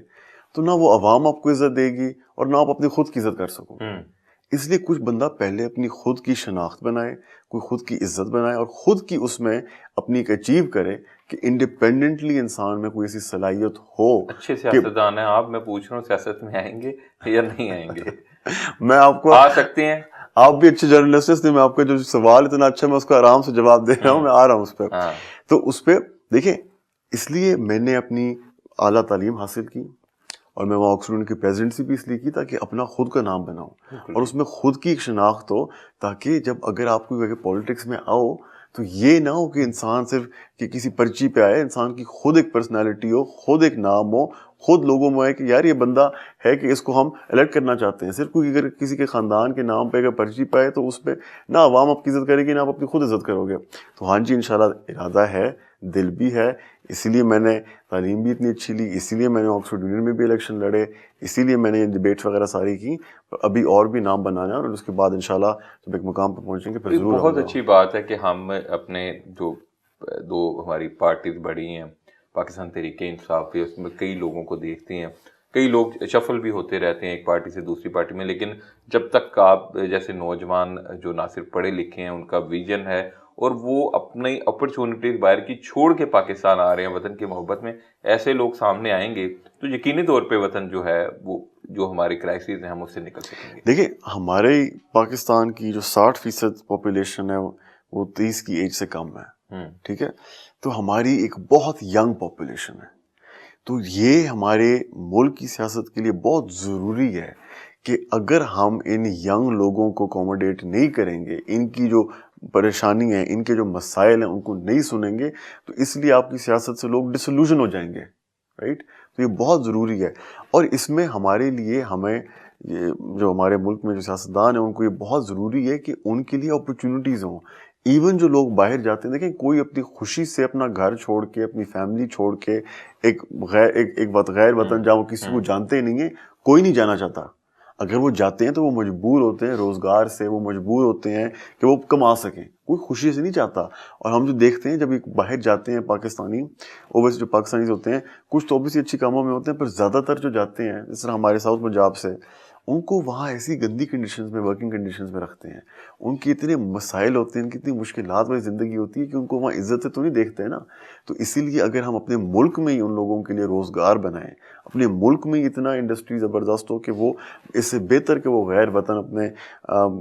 تو نہ وہ عوام آپ کو عزت دے گی، اور نہ آپ اپنی خود کی عزت کر سکو. اس لیے کچھ بندہ پہلے اپنی خود کی شناخت بنائے، کوئی خود کی عزت بنائے، اور خود کی اس میں اپنی ایک اچیو کرے کہ انڈیپینڈنٹلی انسان میں کوئی ایسی صلاحیت ہو. اچھے سیاستدان ہیں آپ، میں پوچھ رہا ہوں سیاست میں آئیں گے یا نہیں آئیں گے؟ میں آپ کو آ سکتے ہیں، آپ بھی اچھے جرنلسٹ، میں آپ کا جو سوال اتنا اچھا میں اس کو آرام سے جواب دے رہا ہوں، میں آ رہا ہوں اس پہ. تو اس پہ دیکھیں، اس لیے میں نے اپنی اعلیٰ تعلیم حاصل کی، اور میں وہاں آکسفورڈ کی پریزیڈنسی بھی اس لیے کی تاکہ اپنا خود کا نام بناؤں، اور اس میں خود کی ایک شناخت ہو، تاکہ جب اگر آپ کو پالیٹکس میں آؤ تو یہ نہ ہو کہ انسان صرف کہ کسی پرچی پہ آئے، انسان کی خود ایک پرسنالٹی ہو، خود ایک نام ہو، خود لوگوں میں ہے کہ یار یہ بندہ ہے کہ اس کو ہم الیکٹ کرنا چاہتے ہیں. صرف کوئی اگر کسی کے خاندان کے نام پہ اگر پرچی پہ آئے تو اس پہ نہ عوام آپ کی عزت کرے گی، نہ آپ اپنی خود عزت کرو گے. تو ہاں جی انشاءاللہ ارادہ ہے، دل بھی ہے. اسی لیے میں نے تعلیم بھی اتنی اچھی لی، اسی لیے میں نے آکسفورڈ یونین میں بھی الیکشن لڑے، اسی لیے میں نے ڈبیٹس وغیرہ ساری کی. ابھی اور بھی نام بنانا ہے، اور اس کے بعد انشاءاللہ جب ایک مقام پہ پہنچیں گے پھر ضرور. بہت اچھی بات ہے کہ ہم اپنے جو 2 ہماری پارٹیز بڑی ہیں، پاکستان تحریک انصاف، اس میں کئی لوگوں کو دیکھتے ہیں کئی لوگ شفل بھی ہوتے رہتے ہیں ایک پارٹی سے دوسری پارٹی میں، لیکن جب تک آپ جیسے نوجوان جو نہ صرف پڑھے لکھے ہیں، ان کا ویژن ہے اور وہ اپنی اپرچونٹیز باہر کی چھوڑ کے پاکستان آ رہے ہیں وطن کی محبت میں، ایسے لوگ سامنے آئیں گے تو یقینی طور پہ وطن جو ہے وہ جو ہماری کرائسس ہیں ہم اس سے نکل سکیں گے. دیکھیں ہمارے پاکستان کی جو 60% پاپولیشن ہے وہ 30 کی ایج سے کم ہے، ٹھیک ہے، تو ہماری ایک بہت ینگ پاپولیشن ہے. تو یہ ہمارے ملک کی سیاست کے لیے بہت ضروری ہے کہ اگر ہم ان ینگ لوگوں کو اکوموڈیٹ نہیں کریں گے، ان کی جو پریشانی ہیں، ان کے جو مسائل ہیں ان کو نہیں سنیں گے، تو اس لیے آپ کی سیاست سے لوگ ڈسلوژن ہو جائیں گے، رائٹ. تو یہ بہت ضروری ہے، اور اس میں ہمارے لیے ہمیں یہ جو ہمارے ملک میں جو سیاستدان ہیں ان کو یہ بہت ضروری ہے کہ ان کے لیے اپرچونٹیز ہوں. ایون جو لوگ باہر جاتے ہیں، دیکھیں کوئی اپنی خوشی سے اپنا گھر چھوڑ کے، اپنی فیملی چھوڑ کے ایک غیر وطن جہاں وہ کسی کو جانتے ہی نہیں ہیں، کوئی نہیں جانا چاہتا. اگر وہ جاتے ہیں تو وہ مجبور ہوتے ہیں، روزگار سے وہ مجبور ہوتے ہیں کہ وہ کما سکیں، کوئی خوشی سے نہیں چاہتا. اور ہم جو دیکھتے ہیں جب ایک باہر جاتے ہیں پاکستانی، اوبیسلی جو پاکستانیز ہوتے ہیں کچھ تو اوبیسلی اچھی کاموں میں ہوتے ہیں، پر زیادہ تر جو جاتے ہیں جس طرح ہمارے ساؤتھ پنجاب سے، ان کو وہاں ایسی گندی کنڈیشنز میں، ورکنگ کنڈیشنز میں رکھتے ہیں. ان کی اتنے مسائل ہوتے ہیں، ان کی اتنی مشکلات والی زندگی ہوتی ہے کہ ان کو وہاں عزت تو نہیں دیکھتے نا. تو اسی لیے اگر ہم اپنے ملک میں ہی ان لوگوں کے لیے روزگار بنائیں، اپنے ملک میں ہی اتنا انڈسٹری زبردست ہو کہ وہ اس سے بہتر کہ وہ غیر وطن اپنے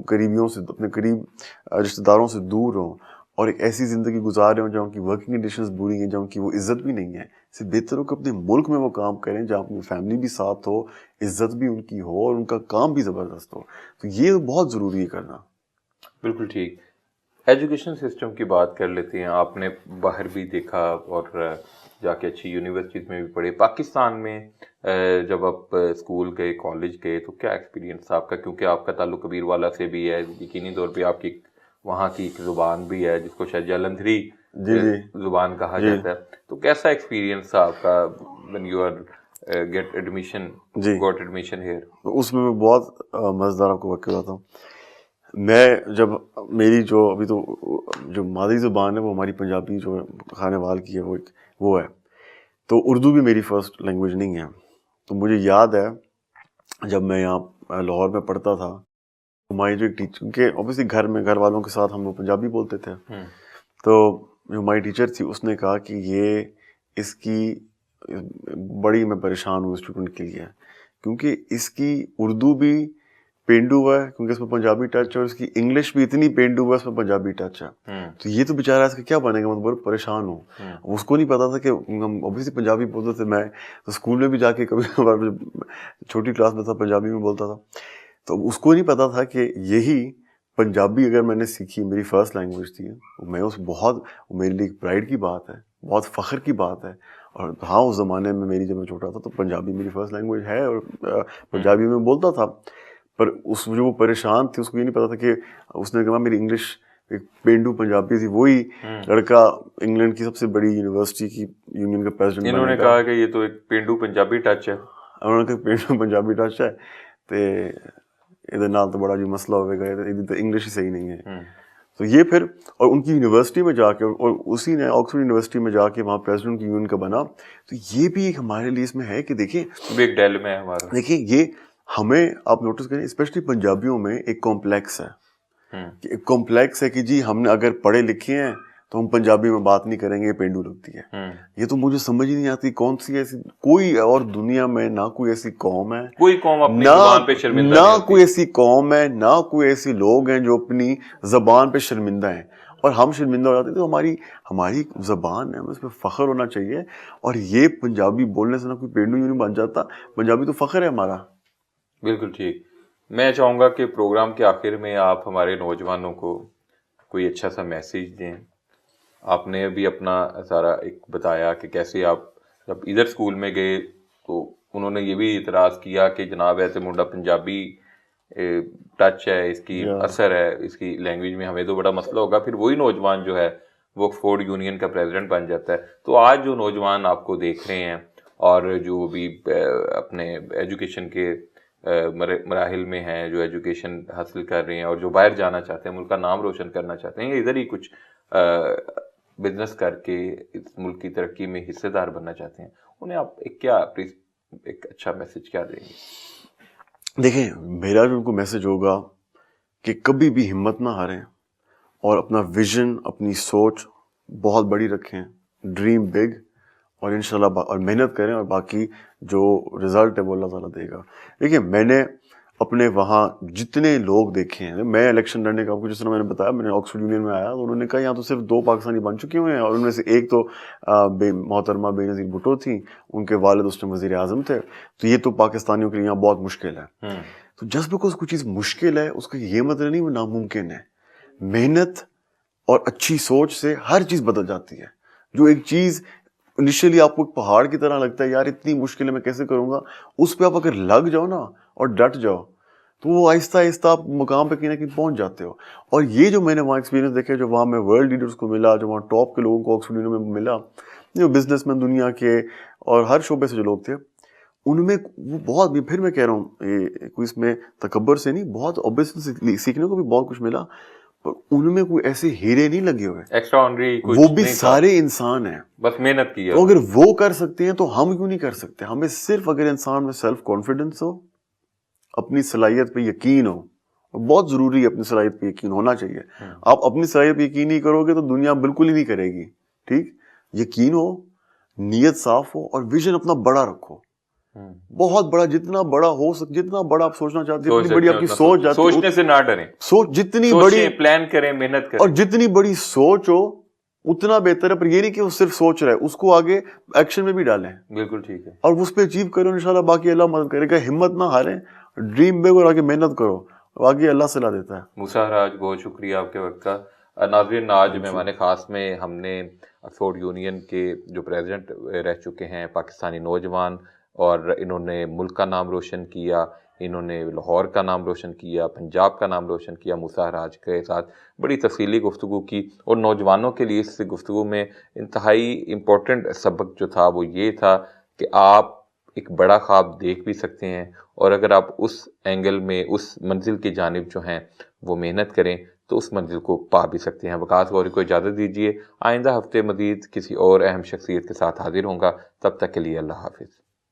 قریبیوں سے، اپنے قریب رشتہ داروں سے دور ہوں اور ایک ایسی زندگی گزار رہے ہوں جہاں ان کی ورکنگ کنڈیشنز بری ہیں، جہاں ان کی وہ عزت بھی نہیں ہے. اس سے بہتر ہو کہ اپنے ملک میں وہ کام کریں جہاں اپنی فیملی بھی ساتھ ہو، عزت بھی ان کی ہو اور ان کا کام بھی زبردست ہو. تو یہ بہت ضروری ہے کرنا. بالکل ٹھیک. ایجوکیشن سسٹم کی بات کر لیتے ہیں. آپ نے باہر بھی دیکھا اور جا کے اچھی یونیورسٹیز میں بھی پڑھے. پاکستان میں جب آپ اسکول گئے، کالج گئے، تو کیا ایکسپیرینس تھا آپ کا؟ کیونکہ آپ کا تعلق کبیر والا سے بھی ہے، یقینی طور پہ آپ کی وہاں کی ایک زبان بھی ہے جس کو شاید جالندھری زبان کہا جاتا ہے. تو کیسا ایکسپیرینس تھا آپ کا when you are got admission here؟ اس میں بہت مزیدار آپ کو واقع بتاتا ہوں. میں جب میری جو ابھی تو جو مادری زبان ہے وہ ہماری پنجابی جو خانے وال کی ہے وہ ہے، تو اردو بھی میری فرسٹ لینگویج نہیں ہے. تو مجھے یاد ہے جب میں یہاں لاہور میں پڑھتا تھا، ہماری جو ایک ٹیچر، کیونکہ اوبیسلی گھر والوں کے ساتھ ہم لوگ پنجابی بولتے تھے، تو جو ہماری ٹیچر تھی اس نے کہا کہ یہ اس کی بڑی میں پریشان ہوں اسٹوڈنٹ کے لیے، کیونکہ اس کی اردو بھی پینڈو ہے کیونکہ اس میں پنجابی ٹچ ہے، اور اس کی انگلش بھی اتنی پینڈو ہے، اس میں پنجابی ٹچ ہے. تو یہ تو بیچارہ اس کا کیا بنے گا، میں بہت پریشان ہوں. اس کو نہیں پتا تھا کہ ہم اوبیسلی پنجابی بولتے تھے. میں تو اسکول میں بھی جا کے کبھی کبھار چھوٹی کلاس میں تھا پنجابی میں بولتا تھا، تو اس کو نہیں پتا تھا کہ یہی پنجابی اگر میں نے سیکھی، میری فرسٹ لینگویج تھی، میں اس بہت میرے لیے پرائڈ کی بات ہے، بہت فخر کی بات ہے. اور ہاں اس زمانے میں جب میں چھوٹا تھا تو پنجابی میری فرسٹ لینگویج ہے اور پنجابی میں بولتا تھا. پر اس جو وہ پریشان تھی اس کو یہ نہیں پتا تھا کہ اس نے کہا میری انگلش ایک پینڈو پنجابی تھی. وہی لڑکا انگلینڈ کی سب سے بڑی یونیورسٹی کی یونین کا پریزیڈنٹ، انہوں نے کہا کہ یہ تو ایک پینڈو پنجابی ٹچ ہے. انہوں نے کہا پینڈو پنجابی ٹچ ہے تے ادھر نال تو بڑا جو مسئلہ ہوئے گا، ادھر تو انگلش ہی صحیح نہیں ہے. تو یہ پھر اور ان کی یونیورسٹی میں جا کے، اور اسی نے آکسفورڈ یونیورسٹی میں جا کے وہاں پریزیڈنٹ کی یونین کا بنا. تو یہ بھی ایک ہمارے لیے اس میں ہے کہ دیکھیں ایک ڈیل میں ہمارا، دیکھیں یہ ہمیں آپ نوٹس کریں اسپیشلی پنجابیوں میں ایک کمپلیکس ہے، کہ ایک کمپلیکس ہے کہ جی ہم نے اگر پڑھے لکھے ہیں تو ہم پنجابی میں بات نہیں کریں گے، یہ پینڈو لگتی ہے. یہ تو مجھے سمجھ ہی نہیں آتی کون سی ایسی، کوئی اور دنیا میں نہ کوئی ایسی قوم ہے، کوئی قوم اپنی زبان پہ شرمندہ نہ کوئی ایسی قوم ہے، نہ کوئی ایسے لوگ ہیں جو اپنی زبان پہ شرمندہ ہیں. اور ہم شرمندہ ہو جاتے ہیں. تو ہماری زبان ہے، ہمیں اس پہ فخر ہونا چاہیے. اور یہ پنجابی بولنے سے نہ کوئی پینڈو یوں نہیں بن جاتا، پنجابی تو فخر ہے ہمارا. بالکل ٹھیک. میں چاہوں گا کہ پروگرام کے آخر میں آپ ہمارے نوجوانوں کو کوئی اچھا سا میسیج دیں. آپ نے ابھی اپنا سارا ایک بتایا کہ کیسے آپ جب ادھر اسکول میں گئے تو انہوں نے یہ بھی اعتراض کیا کہ جناب ایسے منڈا پنجابی ٹچ ہے، اس کی اثر ہے اس کی لینگویج میں، ہمیں تو بڑا مسئلہ ہوگا. پھر وہی نوجوان جو ہے وہ آکسفورڈ یونین کا پریزیڈنٹ بن جاتا ہے. تو آج جو نوجوان آپ کو دیکھ رہے ہیں اور جو بھی اپنے ایجوکیشن کے مراحل میں ہیں، جو ایجوکیشن حاصل کر رہے ہیں اور جو باہر جانا چاہتے ہیں، ملک کا نام روشن کرنا چاہتے ہیں، یا ادھر ہی کچھ بزنس کر کے اس ملک کی ترقی میں حصے دار بننا چاہتے ہیں، انہیں آپ ایک کیا ایک اچھا میسج کیا دیں گے؟ دیکھیں میرا جو ان کو میسج ہوگا کہ کبھی بھی ہمت نہ ہاریں اور اپنا ویژن اپنی سوچ بہت بڑی رکھیں, ڈریم بگ, اور انشاءاللہ اور محنت کریں, اور باقی جو رزلٹ ہے وہ اللہ تعالیٰ دے گا. دیکھیں میں نے اپنے وہاں جتنے لوگ دیکھے ہیں, میں الیکشن لڑنے کا آپ کو جس طرح میں نے بتایا, میں نے آکسفورڈ یونین میں آیا تو انہوں نے کہا یہاں تو صرف 2 پاکستانی بن چکے ہوئے ہیں, اور ان میں سے ایک تو محترمہ بے نظیر بھٹو تھیں, ان کے والد اس میں وزیر اعظم تھے, تو یہ تو پاکستانیوں کے لیے یہاں بہت مشکل ہے. تو جسٹ بیکاز کوئی چیز مشکل ہے اس کا یہ مطلب نہیں وہ ناممکن ہے. محنت اور اچھی سوچ سے ہر چیز بدل جاتی ہے. جو ایک چیز انیشلی آپ کو ایک پہاڑ کی طرح لگتا ہے یار اتنی مشکل ہے میں کیسے کروں گا, اس پہ آپ اگر لگ جاؤ نا اور ڈٹ جاؤ تو وہ آہستہ آہستہ آپ مقام پہ کہیں نہ کہیں پہنچ جاتے ہو. اور یہ جو میں نے وہاں ایکسپیرینس دیکھا, جو وہاں میں ورلڈ لیڈرز کو ملا, جو وہاں ٹاپ کے لوگوں کو آکسفورڈ یونین میں ملا, جو بزنس مین دنیا کے اور ہر شعبے سے جو لوگ تھے, ان میں وہ بہت, پھر میں کہہ رہا ہوں کوئی اس میں تکبر سے نہیں, بہت اوبیسلی سیکھنے کو بھی بہت کچھ ملا, پر ان میں کوئی ایسے ہیرے نہیں لگے ہوئے, ایکسٹراآرڈنری کچھ وہ بھی نہیں تھا. سارے انسان ہیں, بس محنت کی ہے. تو اگر وہ کر سکتے ہیں تو ہم کیوں نہیں کر سکتے؟ ہمیں صرف اگر انسان میں سیلف کانفیڈنس ہو, اپنی صلاحیت پہ یقین ہو, اور بہت ضروری ہے اپنی صلاحیت پہ یقین ہونا چاہیے. آپ اپنی صلاحیت پہ یقین نہیں کرو گے تو دنیا بالکل ہی نہیں کرے گی. ٹھیک, یقین ہو, نیت صاف ہو, اور ویژن اپنا بڑا رکھو, بہت بڑا, جتنا بڑا ہو سکے, جتنا بڑا آپ سوچنا چاہتے ہیں اتنی بڑی آپ کی سوچ جاتی ہے. سوچنے سے نہ ڈریں, سوچ جتنی بڑی, پلان کریں, محنت کریں, اور جتنی بڑی سوچ ہو اتنا بہتر ہے. پر یہ نہیں کہ وہ صرف سوچ رہا ہے, اس کو آگے ایکشن میں بھی ڈالیں. بالکل ٹھیک ہے. اور اس پہ اچیو کرو انشاءاللہ, باقی اللہ مدد کرے گا. ہمت نہ ہاریں, ڈریم بگ اور آگے محنت کرو, باقی اللہ صلاح دیتا ہے. موسیٰ حراج بہت شکریہ آپ کے وقت کا. ناظرین آج مہمان خاص میں ہم نے آکسفورڈ یونین کے جو پریزیڈنٹ رہ چکے ہیں پاکستانی نوجوان, اور انہوں نے ملک کا نام روشن کیا, انہوں نے لاہور کا نام روشن کیا, پنجاب کا نام روشن کیا, موسیٰ حراج کے ساتھ بڑی تفصیلی گفتگو کی. اور نوجوانوں کے لیے اس گفتگو میں انتہائی امپورٹنٹ سبق جو تھا وہ یہ تھا کہ آپ ایک بڑا خواب دیکھ بھی سکتے ہیں, اور اگر آپ اس اینگل میں اس منزل کی جانب جو ہیں وہ محنت کریں تو اس منزل کو پا بھی سکتے ہیں. وقاص غوری کو اجازت دیجیے, آئندہ ہفتے مزید کسی اور اہم شخصیت کے ساتھ حاضر ہوں گا. تب تک کے لیے اللہ حافظ.